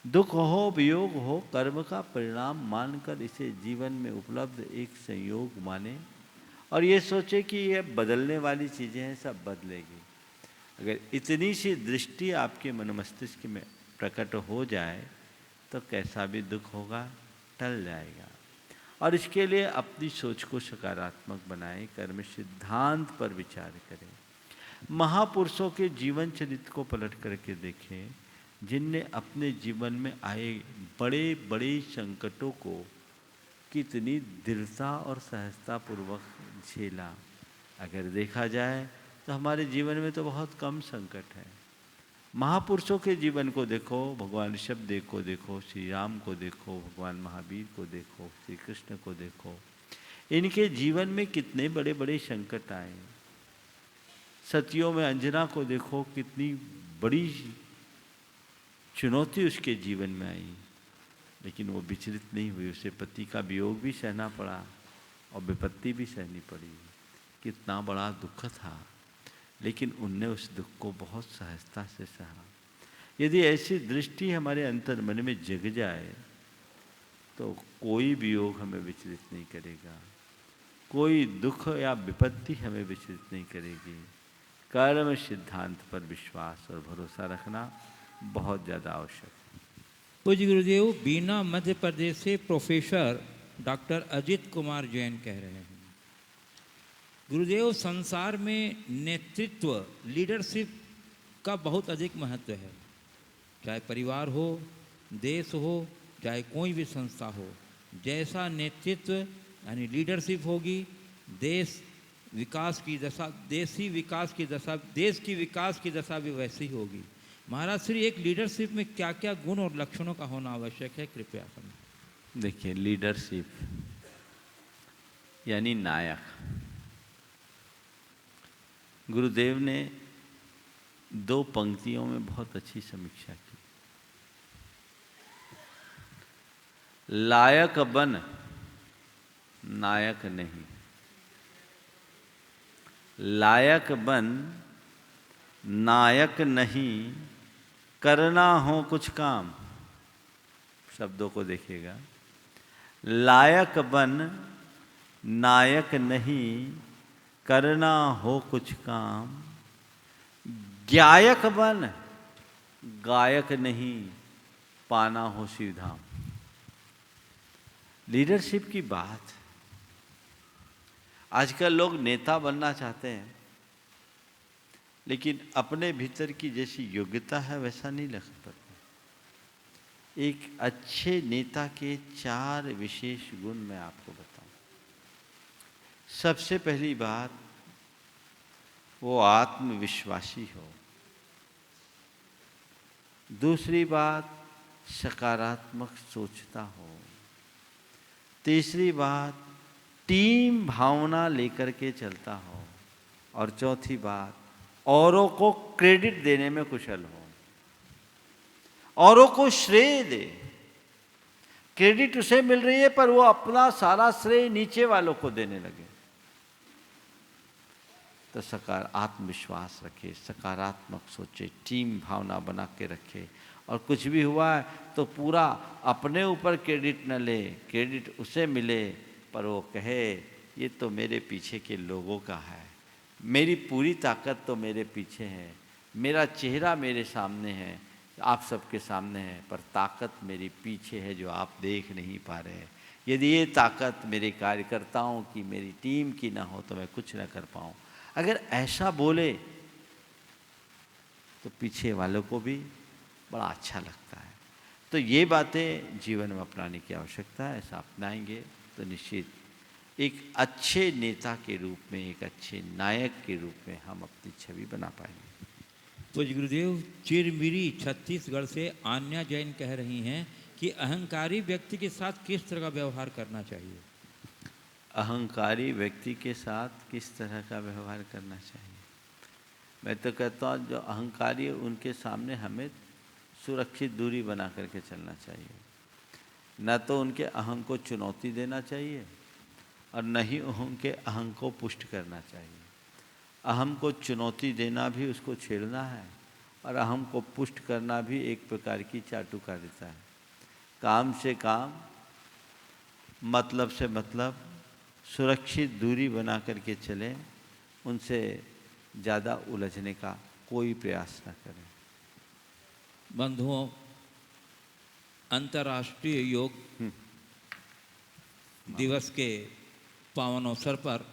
दुख हो वियोग हो, कर्म का परिणाम मानकर इसे जीवन में उपलब्ध एक संयोग माने और ये सोचे कि ये बदलने वाली चीज़ें हैं, सब बदलेगी। अगर इतनी सी दृष्टि आपके मन मस्तिष्क में प्रकट हो जाए तो कैसा भी दुख होगा टल जाएगा। और इसके लिए अपनी सोच को सकारात्मक बनाएं, कर्म सिद्धांत पर विचार करें। महापुरुषों के जीवन चरित्र को पलट करके देखें, जिनने अपने जीवन में आए बड़े बड़े संकटों को कितनी दृढ़ता और सहजता पूर्वक झेला। अगर देखा जाए तो हमारे जीवन में तो बहुत कम संकट है। महापुरुषों के जीवन को देखो, भगवान ऋषभदेव को देखो, श्री राम को देखो, भगवान महावीर को देखो, श्री कृष्ण को देखो, इनके जीवन में कितने बड़े बड़े संकट आए। सतियों में अंजना को देखो, कितनी बड़ी चुनौती उसके जीवन में आई, लेकिन वो विचलित नहीं हुई। उसे पति का वियोग भी सहना पड़ा और विपत्ति भी सहनी पड़ी। कितना बड़ा दुख था, लेकिन उनने उस दुख को बहुत सहजता से सहा। यदि ऐसी दृष्टि हमारे अंतर मन में जग जाए तो कोई वियोग हमें विचलित नहीं करेगा, कोई दुख या विपत्ति हमें विचलित नहीं करेगी। कर्म सिद्धांत पर विश्वास और भरोसा रखना बहुत ज़्यादा आवश्यक है। पूज्य गुरुदेव, बीना मध्य प्रदेश से प्रोफेसर डॉक्टर अजित कुमार जैन कह रहे हैं, गुरुदेव, संसार में नेतृत्व, लीडरशिप का बहुत अधिक महत्व है। चाहे परिवार हो, देश हो, चाहे कोई भी संस्था हो, जैसा नेतृत्व यानी लीडरशिप होगी, देश विकास की दशा, देशी विकास की दशा, देश की विकास की दशा भी वैसी ही होगी। महाराज श्री, एक लीडरशिप में क्या क्या गुण और लक्षणों का होना आवश्यक है, कृपया समझें। देखिए, लीडरशिप यानी नायक। गुरुदेव ने 2 पंक्तियों में बहुत अच्छी समीक्षा की। लायक बन, नायक नहीं। लायक बन, नायक नहीं, करना हो कुछ काम। शब्दों को देखिएगा। लायक बन, नायक नहीं, करना हो कुछ काम। गायक बन, गायक नहीं, पाना हो शिवधाम। लीडरशिप की बात। आजकल लोग नेता बनना चाहते हैं, लेकिन अपने भीतर की जैसी योग्यता है वैसा नहीं लग पाता। एक अच्छे नेता के 4 विशेष गुण मैं आपको बताऊं। सबसे पहली बात, वो आत्मविश्वासी हो। दूसरी बात, सकारात्मक सोचता हो। तीसरी बात, टीम भावना लेकर के चलता हो। और चौथी बात, औरों को क्रेडिट देने में कुशल हो, औरों को श्रेय दे। क्रेडिट उसे मिल रही है पर वो अपना सारा श्रेय नीचे वालों को देने लगे। तो आत्मविश्वास रखे, सकारात्मक सोचे, टीम भावना बना के रखे। और कुछ भी हुआ है तो पूरा अपने ऊपर क्रेडिट न ले, क्रेडिट उसे मिले, पर वो कहे ये तो मेरे पीछे के लोगों का है, मेरी पूरी ताकत तो मेरे पीछे है, मेरा चेहरा मेरे सामने है, आप सबके सामने है, पर ताकत मेरी पीछे है जो आप देख नहीं पा रहे हैं। यदि ये ताकत मेरे कार्यकर्ताओं की, मेरी टीम की ना हो तो मैं कुछ ना कर पाऊँ। अगर ऐसा बोले तो पीछे वालों को भी बड़ा अच्छा लगता है। तो ये बातें जीवन में अपनाने की आवश्यकता है। ऐसा अपनाएंगे तो निश्चित एक अच्छे नेता के रूप में, एक अच्छे नायक के रूप में हम अपनी छवि बना पाएंगे। पूज्य गुरुदेव, चिरमिरी छत्तीसगढ़ से आन्या जैन कह रही हैं कि अहंकारी व्यक्ति के साथ किस तरह का व्यवहार करना चाहिए। अहंकारी व्यक्ति के साथ किस तरह का व्यवहार करना चाहिए? मैं तो कहता हूँ जो अहंकारी है उनके सामने हमें सुरक्षित दूरी बना करके चलना चाहिए। न तो उनके अहं को चुनौती देना चाहिए और न ही उनके अहं को पुष्ट करना चाहिए। अहम को चुनौती देना भी उसको छेड़ना है और अहम को पुष्ट करना भी एक प्रकार की चाटुकारिता है। काम से काम, मतलब से मतलब, सुरक्षित दूरी बना करके चलें, उनसे ज़्यादा उलझने का कोई प्रयास न करें। बंधुओं, अंतर्राष्ट्रीय योग दिवस के पावन अवसर पर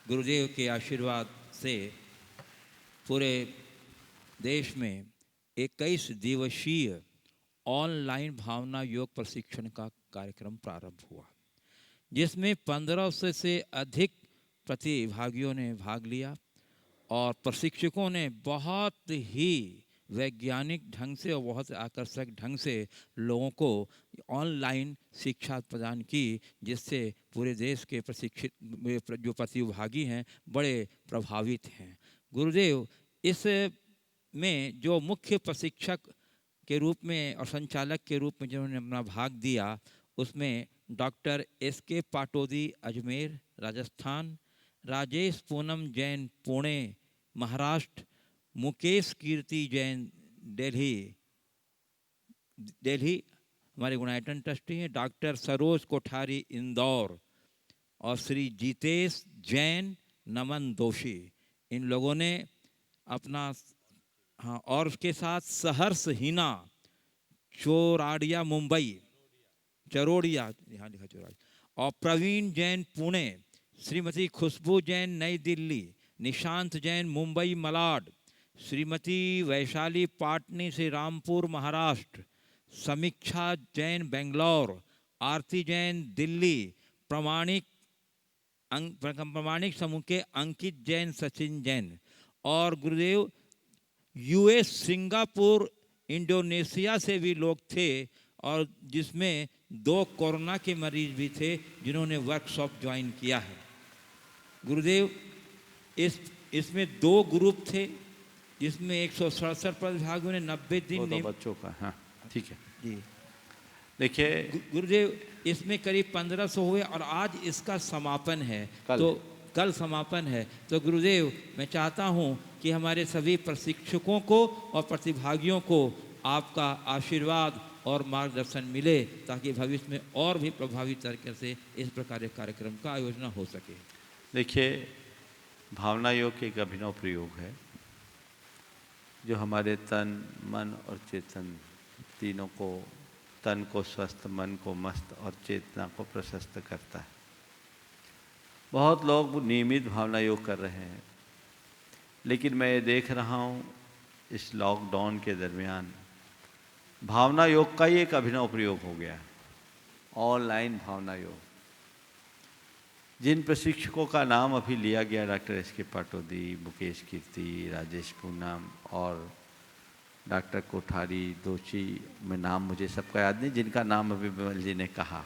गुरुदेव के आशीर्वाद से पूरे देश में 21 दिवसीय ऑनलाइन भावना योग प्रशिक्षण का कार्यक्रम प्रारंभ हुआ, जिसमें 1500 से अधिक प्रतिभागियों ने भाग लिया और प्रशिक्षकों ने बहुत ही वैज्ञानिक ढंग से और बहुत आकर्षक ढंग से लोगों को ऑनलाइन शिक्षा प्रदान की, जिससे पूरे देश के प्रशिक्षित जो प्रतिभागी हैं बड़े प्रभावित हैं। गुरुदेव इस में जो मुख्य प्रशिक्षक के रूप में और संचालक के रूप में जिन्होंने अपना भाग दिया, उसमें डॉक्टर SK पाटोदी अजमेर राजस्थान, राजेश पूनम जैन पुणे महाराष्ट्र, मुकेश कीर्ति जैन दिल्ली हमारे गुणायतन ट्रस्टी हैं, डॉक्टर सरोज कोठारी इंदौर और श्री जितेश जैन, नमन दोषी। इन लोगों ने अपना, हाँ, और उसके साथ सहर्ष हिना चोराडिया मुंबई, चरोड़िया, यहाँ लिखा चरोड़िया, और प्रवीण जैन पुणे, श्रीमती खुशबू जैन नई दिल्ली, निशांत जैन मुंबई मलाड, श्रीमती वैशाली पाटनी से रामपुर महाराष्ट्र, समीक्षा जैन बेंगलोर, आरती जैन दिल्ली, प्रमाणिक समूह के अंकित जैन, सचिन जैन, और गुरुदेव यूएस, सिंगापुर, इंडोनेशिया से भी लोग थे, और जिसमें 2 कोरोना के मरीज भी थे जिन्होंने वर्कशॉप ज्वाइन किया है। गुरुदेव इसमें 2 ग्रुप थे, जिसमें 167 प्रतिभागियों ने 90 दिन तो बच्चों का, हाँ ठीक है जी। देखिए गुरुदेव इसमें करीब 1500 हुए और आज इसका समापन है, तो कल समापन है। तो गुरुदेव मैं चाहता हूँ कि हमारे सभी प्रशिक्षकों को और प्रतिभागियों को आपका आशीर्वाद और मार्गदर्शन मिले, ताकि भविष्य में और भी प्रभावी तरीके से इस प्रकार के कार्यक्रम का आयोजन हो सके। देखिए, भावना योग एक अभिनव प्रयोग है जो हमारे तन, मन और चेतन तीनों को, तन को स्वस्थ, मन को मस्त और चेतना को प्रशस्त करता है। बहुत लोग नियमित भावना योग कर रहे हैं, लेकिन मैं ये देख रहा हूँ इस लॉकडाउन के दरमियान भावना योग का ही एक अभिनव प्रयोग हो गया, ऑनलाइन भावना योग। जिन प्रशिक्षकों का नाम अभी लिया गया, डॉक्टर एस के पाटोदी, मुकेश कीर्ति, राजेश पूनम और डॉक्टर कोठारी दोची, में नाम मुझे सबका याद नहीं, जिनका नाम अभी विमल जी ने कहा,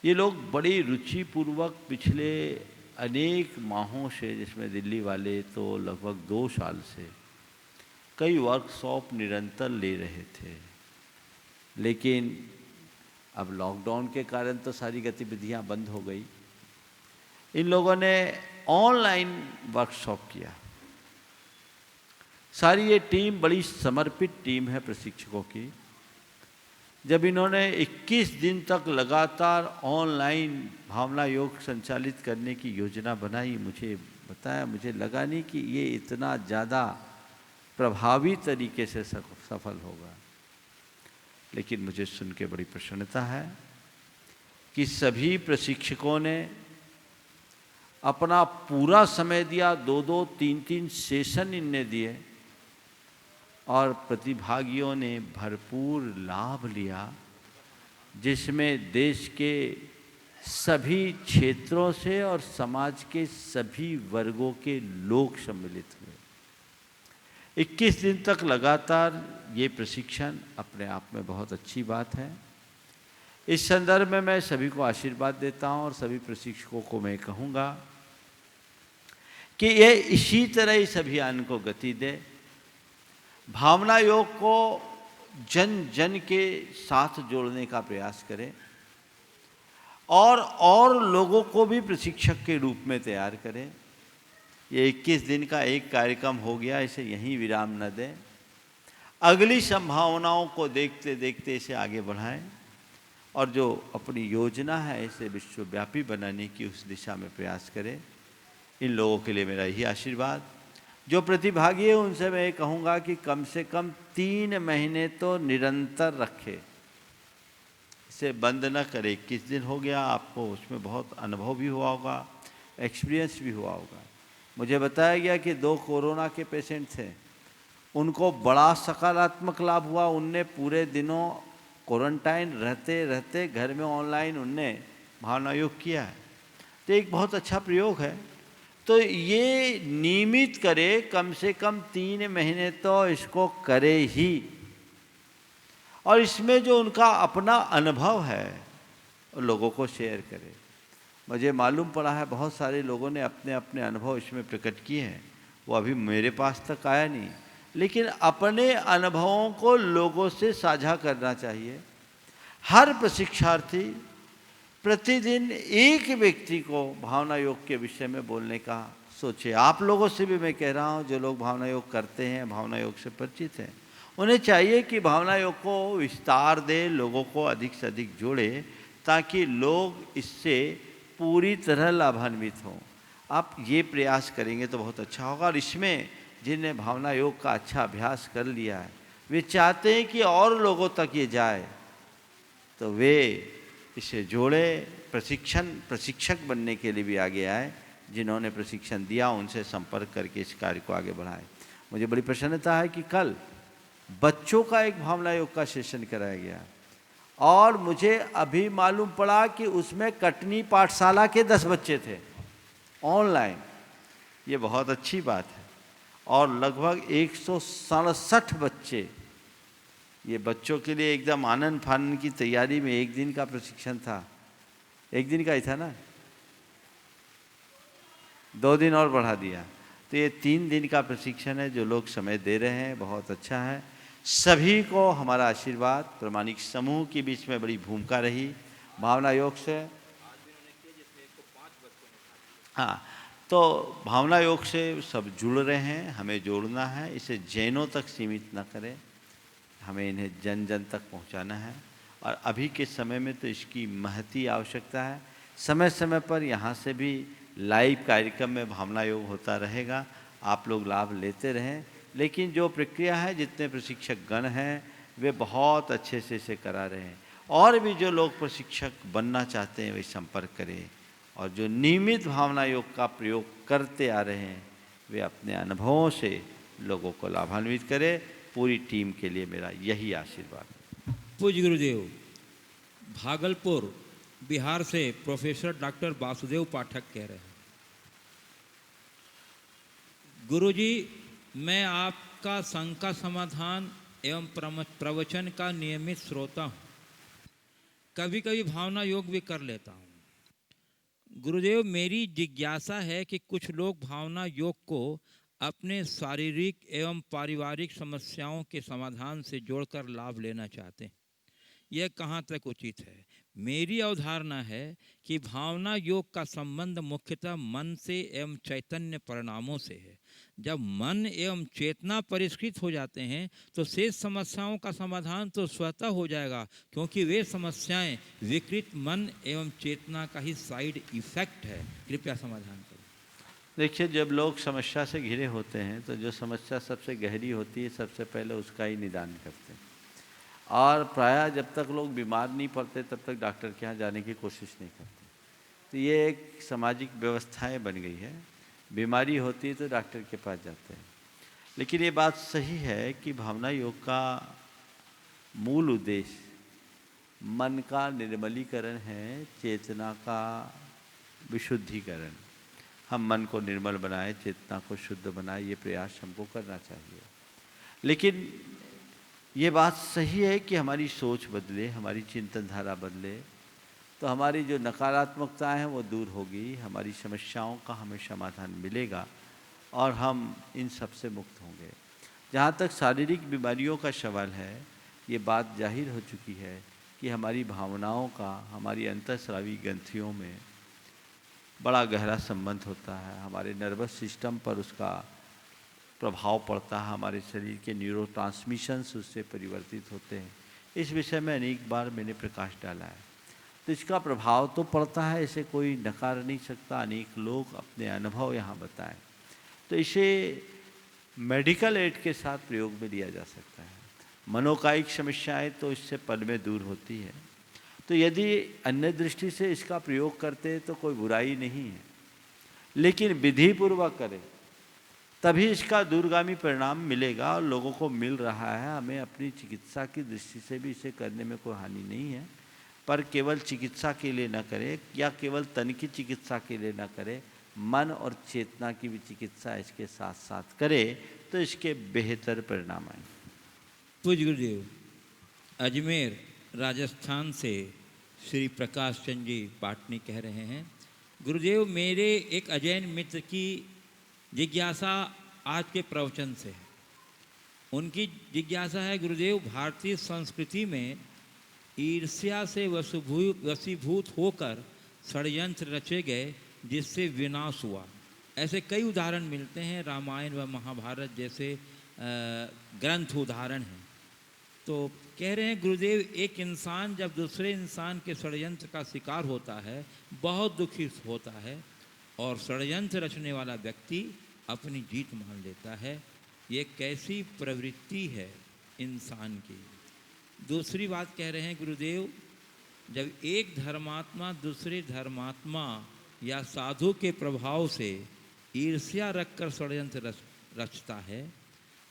ये लोग बड़ी रुचिपूर्वक पिछले अनेक माहों से, जिसमें दिल्ली वाले तो लगभग 2 साल से कई वर्कशॉप निरंतर ले रहे थे। लेकिन अब लॉकडाउन के कारण तो सारी गतिविधियां बंद हो गई। इन लोगों ने ऑनलाइन वर्कशॉप किया। सारी ये टीम बड़ी समर्पित टीम है प्रशिक्षकों की। जब इन्होंने 21 दिन तक लगातार ऑनलाइन भावना योग संचालित करने की योजना बनाई, मुझे बताया, मुझे लगा नहीं कि ये इतना ज़्यादा प्रभावी तरीके से सफल होगा। लेकिन मुझे सुन के बड़ी प्रसन्नता है कि सभी प्रशिक्षकों ने अपना पूरा समय दिया, 2-2, 3-3 सेशन इनने दिए और प्रतिभागियों ने भरपूर लाभ लिया, जिसमें देश के सभी क्षेत्रों से और समाज के सभी वर्गों के लोग सम्मिलित हुए। 21 दिन तक लगातार ये प्रशिक्षण अपने आप में बहुत अच्छी बात है। इस संदर्भ में मैं सभी को आशीर्वाद देता हूं और सभी प्रशिक्षकों को मैं कहूँगा कि ये इसी तरह इस अभियान को गति दे। भावना योग को जन जन के साथ जोड़ने का प्रयास करें और लोगों को भी प्रशिक्षक के रूप में तैयार करें। ये 21 दिन का एक कार्यक्रम हो गया, इसे यहीं विराम न दें। अगली संभावनाओं को देखते देखते इसे आगे बढ़ाएं और जो अपनी योजना है इसे विश्वव्यापी बनाने की उस दिशा में प्रयास करें। इन लोगों के लिए मेरा यही आशीर्वाद। जो प्रतिभागी है उनसे मैं ये कहूँगा कि कम से कम 3 महीने तो निरंतर रखें, इसे बंद न करें। 21 दिन हो गया, आपको उसमें बहुत अनुभव भी हुआ होगा, एक्सपीरियंस भी हुआ होगा। मुझे बताया गया कि 2 कोरोना के पेशेंट थे, उनको बड़ा सकारात्मक लाभ हुआ। उनने पूरे दिनों क्वारंटाइन रहते रहते घर में ऑनलाइन उनने भावना योग किया है। तो एक बहुत अच्छा प्रयोग है। तो ये नियमित करे, कम से कम 3 महीने तो इसको करे ही, और इसमें जो उनका अपना अनुभव है लोगों को शेयर करे। मुझे मालूम पड़ा है बहुत सारे लोगों ने अपने अपने अनुभव इसमें प्रकट किए हैं, वो अभी मेरे पास तक आया नहीं, लेकिन अपने अनुभवों को लोगों से साझा करना चाहिए। हर प्रशिक्षार्थी प्रतिदिन एक व्यक्ति को भावना योग के विषय में बोलने का सोचे। आप लोगों से भी मैं कह रहा हूँ, जो लोग भावना योग करते हैं, भावना योग से परिचित हैं, उन्हें चाहिए कि भावना योग को विस्तार दे, लोगों को अधिक से अधिक जोड़े, ताकि लोग इससे पूरी तरह लाभान्वित हों। आप ये प्रयास करेंगे तो बहुत अच्छा होगा। और इसमें जिन्होंने भावना योग का अच्छा अभ्यास कर लिया है, वे चाहते हैं कि और लोगों तक ये जाए, तो वे इसे जोड़े, प्रशिक्षक बनने के लिए भी आगे आए। जिन्होंने प्रशिक्षण दिया उनसे संपर्क करके इस कार्य को आगे बढ़ाएं। मुझे बड़ी प्रसन्नता है कि कल बच्चों का एक भावना योग का सेशन कराया गया और मुझे अभी मालूम पड़ा कि उसमें कटनी पाठशाला के 10 बच्चे थे ऑनलाइन। ये बहुत अच्छी बात है। और लगभग 167 बच्चे, ये बच्चों के लिए एकदम आनंद फानन की तैयारी में एक दिन का प्रशिक्षण था। एक दिन का ही था ना, 2 दिन और बढ़ा दिया, तो ये 3 दिन का प्रशिक्षण है जो लोग समय दे रहे हैं, बहुत अच्छा है। सभी को हमारा आशीर्वाद। प्रामाणिक समूह के बीच में बड़ी भूमिका रही भावना योग से। हाँ, तो भावना योग से सब जुड़ रहे हैं, हमें जोड़ना है। इसे जैनों तक सीमित न करें, हमें इन्हें जन जन तक पहुंचाना है। और अभी के समय में तो इसकी महती आवश्यकता है। समय समय पर यहाँ से भी लाइव कार्यक्रम में भावना योग होता रहेगा, आप लोग लाभ लेते रहें। लेकिन जो प्रक्रिया है, जितने प्रशिक्षक गण हैं वे बहुत अच्छे से इसे करा रहे हैं। और भी जो लोग प्रशिक्षक बनना चाहते हैं वे संपर्क करें। और जो नियमित भावना योग का प्रयोग करते आ रहे हैं वे अपने अनुभवों से लोगों को लाभान्वित करें। पूरी टीम के लिए मेरा यही आशीर्वाद। पूज्य गुरुदेव, भागलपुर बिहार से प्रोफेसर डॉक्टर वासुदेव पाठक कह रहे हैं, गुरुजी मैं आपका शंका समाधान एवं प्रवचन का नियमित श्रोता हूँ। कभी कभी भावना योग भी कर लेता हूँ। गुरुदेव, मेरी जिज्ञासा है कि कुछ लोग भावना योग को अपने शारीरिक एवं पारिवारिक समस्याओं के समाधान से जोड़कर लाभ लेना चाहते हैं। यह कहाँ तक उचित है? मेरी अवधारणा है कि भावना योग का संबंध मुख्यतः मन से एवं चैतन्य परिणामों से है। जब मन एवं चेतना परिष्कृत हो जाते हैं तो शेष समस्याओं का समाधान तो स्वतः हो जाएगा, क्योंकि वे समस्याएं विकृत मन एवं चेतना का ही साइड इफेक्ट है। कृपया समाधान करें। देखिए, जब लोग समस्या से घिरे होते हैं तो जो समस्या सबसे गहरी होती है सबसे पहले उसका ही निदान करते हैं। और प्रायः जब तक लोग बीमार नहीं पड़ते तब तक डॉक्टर के यहाँ जाने की कोशिश नहीं करते। तो ये एक सामाजिक व्यवस्थाएं बन गई है। बीमारी होती है तो डॉक्टर के पास जाते हैं। लेकिन ये बात सही है कि भावना योग का मूल उद्देश्य मन का निर्मलीकरण है, चेतना का विशुद्धिकरण। हम मन को निर्मल बनाए, चेतना को शुद्ध बनाए, ये प्रयास हमको करना चाहिए। लेकिन ये बात सही है कि हमारी सोच बदले, हमारी चिंतन धारा बदले तो हमारी जो नकारात्मकता है वो दूर होगी, हमारी समस्याओं का हमें समाधान मिलेगा और हम इन सब से मुक्त होंगे। जहाँ तक शारीरिक बीमारियों का सवाल है, ये बात जाहिर हो चुकी है कि हमारी भावनाओं का हमारी अंतःस्रावी ग्रंथियों में बड़ा गहरा संबंध होता है। हमारे नर्वस सिस्टम पर उसका प्रभाव पड़ता है, हमारे शरीर के न्यूरोट्रांसमिशंस उससे परिवर्तित होते हैं। इस विषय में अनेक बार मैंने प्रकाश डाला है। तो इसका प्रभाव तो पड़ता है, इसे कोई नकार नहीं सकता। अनेक लोग अपने अनुभव यहाँ बताएं तो इसे मेडिकल एड के साथ प्रयोग में लिया जा सकता है। मनोकायिक समस्याएं तो इससे पल में दूर होती है। तो यदि अन्य दृष्टि से इसका प्रयोग करते तो कोई बुराई नहीं है, लेकिन विधिपूर्वक करें तभी इसका दूरगामी परिणाम मिलेगा और लोगों को मिल रहा है। हमें अपनी चिकित्सा की दृष्टि से भी इसे करने में कोई हानि नहीं है, पर केवल चिकित्सा के लिए न करें या केवल तन की चिकित्सा के लिए न करें, मन और चेतना की भी चिकित्सा इसके साथ साथ करें तो इसके बेहतर परिणाम आएंगे। पूज्य गुरुदेव, अजमेर राजस्थान से श्री प्रकाश चंद जी पाटनी कह रहे हैं, गुरुदेव मेरे एक अजैन मित्र की जिज्ञासा आज के प्रवचन से है। उनकी जिज्ञासा है, गुरुदेव भारतीय संस्कृति में ईर्ष्या से वशीभूत होकर षड्यंत्र रचे गए जिससे विनाश हुआ। ऐसे कई उदाहरण मिलते हैं, रामायण व महाभारत जैसे ग्रंथ उदाहरण हैं। तो कह रहे हैं गुरुदेव, एक इंसान जब दूसरे इंसान के षड्यंत्र का शिकार होता है बहुत दुखी होता है, और षड्यंत्र रचने वाला व्यक्ति अपनी जीत मान लेता है। ये कैसी प्रवृत्ति है इंसान की। दूसरी बात कह रहे हैं गुरुदेव, जब एक धर्मात्मा दूसरे धर्मात्मा या साधु के प्रभाव से ईर्ष्या रखकर षड्यंत्र रचता है,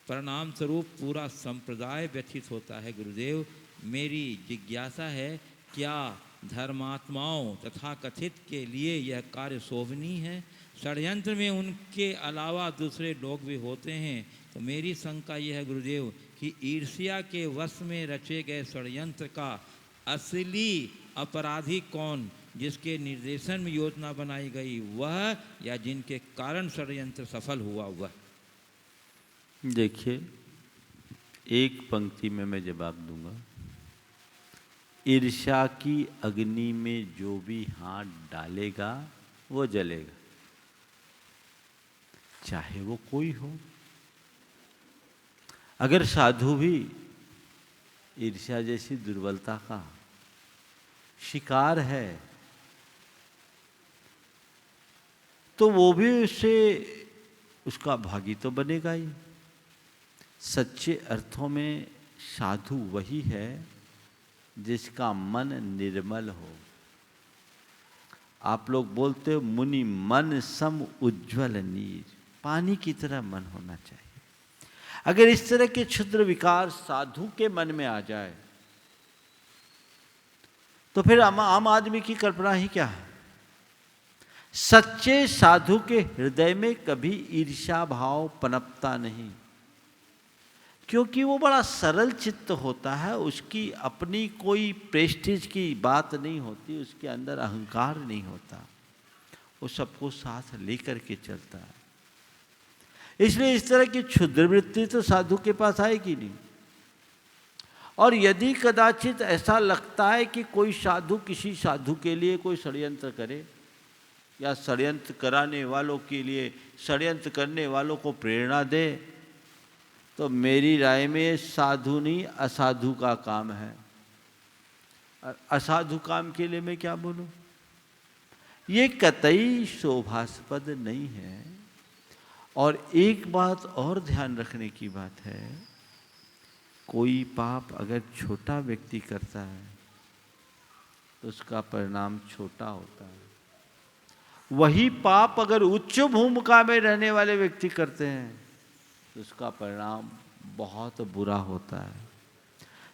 परिणाम स्वरूप पूरा संप्रदाय व्यथित होता है। गुरुदेव, मेरी जिज्ञासा है, क्या धर्मात्माओं तथा कथित के लिए यह कार्य शोभनीय है? षड्यंत्र में उनके अलावा दूसरे लोग भी होते हैं, तो मेरी शंका यह है गुरुदेव कि ईर्ष्या के वश में रचे गए षड्यंत्र का असली अपराधी कौन? जिसके निर्देशन में योजना बनाई गई वह, या जिनके कारण षड्यंत्र सफल हुआ वह? देखिए, एक पंक्ति में मैं जवाब दूंगा। ईर्ष्या की अग्नि में जो भी हाथ डालेगा वो जलेगा, चाहे वो कोई हो। अगर साधु भी ईर्ष्या जैसी दुर्बलता का शिकार है तो वो भी उसका भागी तो बनेगा ही। सच्चे अर्थों में साधु वही है जिसका मन निर्मल हो। आप लोग बोलते हो मुनि मन सम उज्ज्वल नीर, पानी की तरह मन होना चाहिए। अगर इस तरह के क्षुद्र विकार साधु के मन में आ जाए तो फिर आम आदमी की कल्पना ही क्या है। सच्चे साधु के हृदय में कभी ईर्ष्या भाव पनपता नहीं, क्योंकि वो बड़ा सरल चित्त होता है। उसकी अपनी कोई प्रेस्टीज की बात नहीं होती, उसके अंदर अहंकार नहीं होता, वो सबको साथ लेकर के चलता है। इसलिए इस तरह की क्षुद्र वृत्ति तो साधु के पास आएगी नहीं। और यदि कदाचित ऐसा लगता है कि कोई साधु किसी साधु के लिए कोई षड्यंत्र करे या षड्यंत्र कराने वालों के लिए षड्यंत्र करने वालों को प्रेरणा दे, तो मेरी राय में साधु नहीं असाधु का काम है। और असाधु काम के लिए मैं क्या बोलूं, ये कतई शोभास्पद नहीं है। और एक बात और ध्यान रखने की बात है, कोई पाप अगर छोटा व्यक्ति करता है तो उसका परिणाम छोटा होता है। वही पाप अगर उच्च भूमिका में रहने वाले व्यक्ति करते हैं तो उसका परिणाम बहुत बुरा होता है।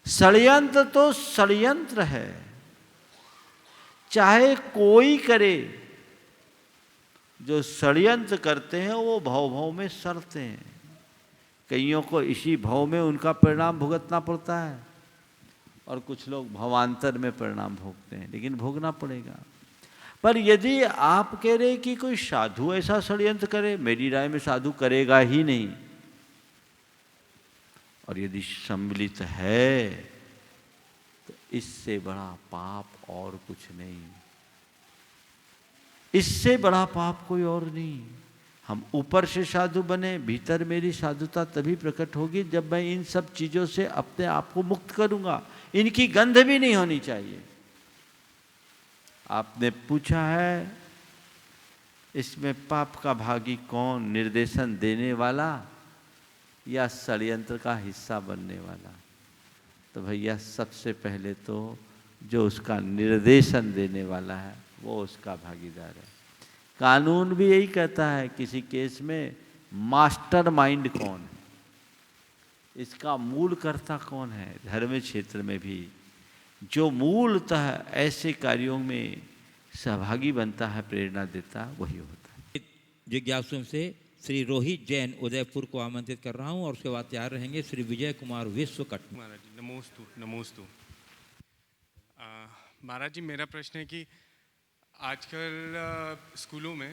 षड्यंत्र तो षड्यंत्र है, चाहे कोई करे। जो षड्यंत्र करते हैं वो भव भव में सड़ते हैं। कईयों को इसी भव में उनका परिणाम भुगतना पड़ता है और कुछ लोग भवांतर में परिणाम भोगते हैं, लेकिन भोगना पड़ेगा। पर यदि आप कह रहे कि कोई साधु ऐसा षड्यंत्र करे, मेरी राय में साधु करेगा ही नहीं। और यदि सम्मिलित है तो इससे बड़ा पाप और कुछ नहीं, इससे बड़ा पाप कोई और नहीं। हम ऊपर से साधु बने, भीतर मेरी साधुता तभी प्रकट होगी जब मैं इन सब चीजों से अपने आप को मुक्त करूंगा। इनकी गंध भी नहीं होनी चाहिए। आपने पूछा है इसमें पाप का भागी कौन, निर्देशन देने वाला या षड्यंत्र का हिस्सा बनने वाला? तो भैया सबसे पहले तो जो उसका निर्देशन देने वाला है वो उसका भागीदार है। कानून भी यही कहता है किसी केस में मास्टर माइंड कौन है, इसका मूल कर्ता कौन है। धर्म क्षेत्र में भी जो मूलतः ऐसे कार्यों में सहभागी बनता है, प्रेरणा देता है, वही होता है। जिज्ञासुओं से श्री रोहित जैन उदयपुर को आमंत्रित कर रहा हूं और उसके बाद तैयार रहेंगे श्री विजय कुमार विश्वकट। महाराज जी नमोस्तु नमोस्तु। महाराज जी मेरा प्रश्न है कि आजकल स्कूलों में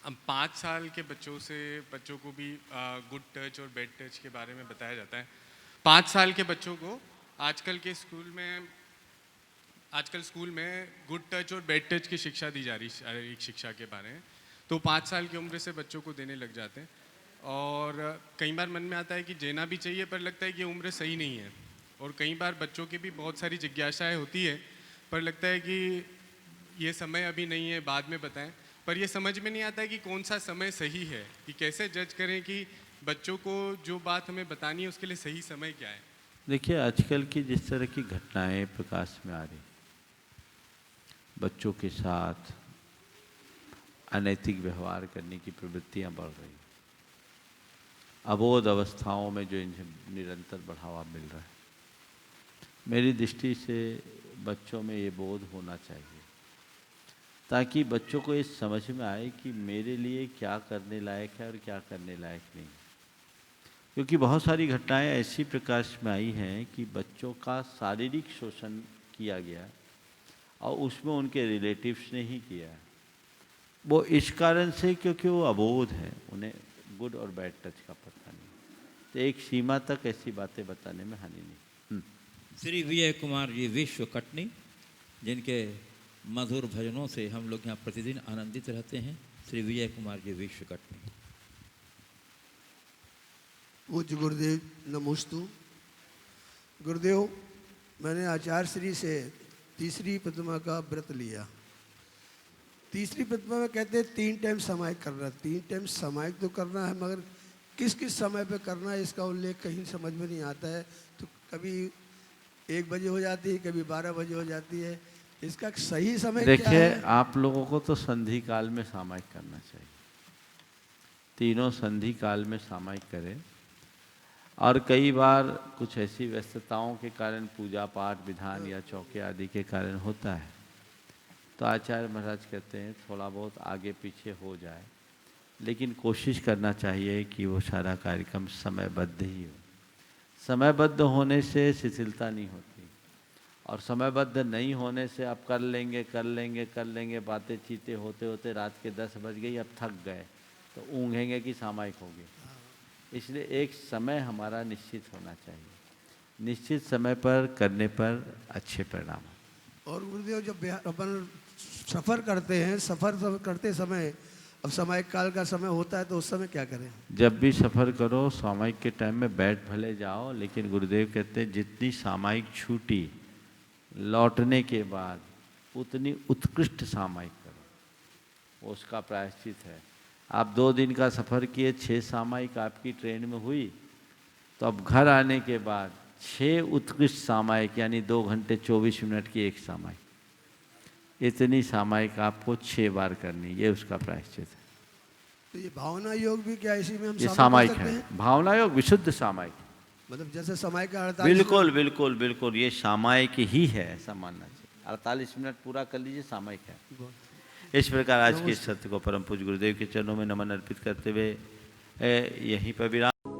अब 5 साल के बच्चों को भी गुड टच और बैड टच के बारे में बताया जाता है। 5 साल के बच्चों को आजकल स्कूल में गुड टच और बैड टच की शिक्षा दी जा रही, शारीरिक शिक्षा के बारे में। तो 5 साल की उम्र से बच्चों को देने लग जाते हैं और कई बार मन में आता है कि देना भी चाहिए, पर लगता है कि ये उम्र सही नहीं है। और कई बार बच्चों की भी बहुत सारी जिज्ञासाएं होती है, पर लगता है कि ये समय अभी नहीं है, बाद में बताएं। पर ये समझ में नहीं आता है कि कौन सा समय सही है, कि कैसे जज करें कि बच्चों को जो बात हमें बतानी है उसके लिए सही समय क्या है। देखिए, आजकल की जिस तरह की घटनाएं प्रकाश में आ रही, बच्चों के साथ अनैतिक व्यवहार करने की प्रवृत्तियां बढ़ रही, अबोध अवस्थाओं में जो इन्हें निरंतर बढ़ावा मिल रहा है, मेरी दृष्टि से बच्चों में ये बोध होना चाहिए ताकि बच्चों को ये समझ में आए कि मेरे लिए क्या करने लायक है और क्या करने लायक नहीं। क्योंकि बहुत सारी घटनाएं ऐसी प्रकाश में आई हैं कि बच्चों का शारीरिक शोषण किया गया और उसमें उनके रिलेटिव्स ने ही किया है। वो इस कारण से क्योंकि वो अबोध हैं, उन्हें गुड और बैड टच का पता नहीं, तो एक सीमा तक ऐसी बातें बताने में हानि नहीं। श्री विजय कुमार जी विश्व कटनी, जिनके मधुर भजनों से हम लोग यहाँ प्रतिदिन आनंदित रहते हैं। श्री विजय कुमार जी विश्व कटनी। पूज्य गुरुदेव नमोस्तु। गुरुदेव, मैंने आचार्य श्री से तीसरी प्रतिमा का व्रत लिया। तीसरी प्रतिमा में कहते हैं 3 टाइम समाहिक करना। 3 टाइम समाहिक तो करना है, मगर किस किस समय पे करना है इसका उल्लेख कहीं समझ में नहीं आता है। तो कभी 1 बजे हो जाती है, कभी 12 बजे हो जाती है। इसका सही समय क्या देखिए, है? आप लोगों को तो संधि काल में सामायिक करना चाहिए, तीनों संधि काल में सामायिक करें। और कई बार कुछ ऐसी व्यस्तताओं के कारण, पूजा पाठ विधान या चौके आदि के कारण होता है, तो आचार्य महाराज कहते हैं थोड़ा बहुत आगे पीछे हो जाए, लेकिन कोशिश करना चाहिए कि वो सारा कार्यक्रम समयबद्ध ही हो। समयबद्ध होने से शिथिलता नहीं होती, और समयबद्ध नहीं होने से आप कर लेंगे बातें चीते होते होते रात के 10 बज गई, अब थक गए तो ऊँघेंगे कि सामायिक होगी। इसलिए एक समय हमारा निश्चित होना चाहिए, निश्चित समय पर करने पर अच्छे परिणाम। और गुरुदेव, जब अपन सफ़र करते हैं, सफ़र करते समय अब सामायिक काल का समय होता है, तो उस समय क्या करें? जब भी सफ़र करो सामायिक के टाइम में बैठ भले जाओ, लेकिन गुरुदेव कहते हैं जितनी सामायिक छूटी लौटने के बाद उतनी उत्कृष्ट सामायिक करो, वो उसका प्रायश्चित है। आप 2 दिन का सफ़र किए, 6 सामायिक आपकी ट्रेन में हुई, तो अब घर आने के बाद 6 उत्कृष्ट सामायिक, यानी 2 घंटे 24 मिनट की एक सामायिक, इतनी सामायिक आपको 6 बार करनी, ये उसका प्रायश्चित है। तो ये भावना योग भी क्या इसी में हम ये शामिल सामायिक कर सकते है, हैं? भावना योग विशुद्ध सामायिक, मतलब जैसे समय का 48 बिल्कुल बिल्कुल बिल्कुल, ये सामायिक ही है, ऐसा मानना चाहिए। 48 मिनट पूरा कर लीजिए, सामायिक है। इस प्रकार आज के इस सत्य को परम पूज्य गुरुदेव के चरणों में नमन अर्पित करते हुए यहीं पर विराम।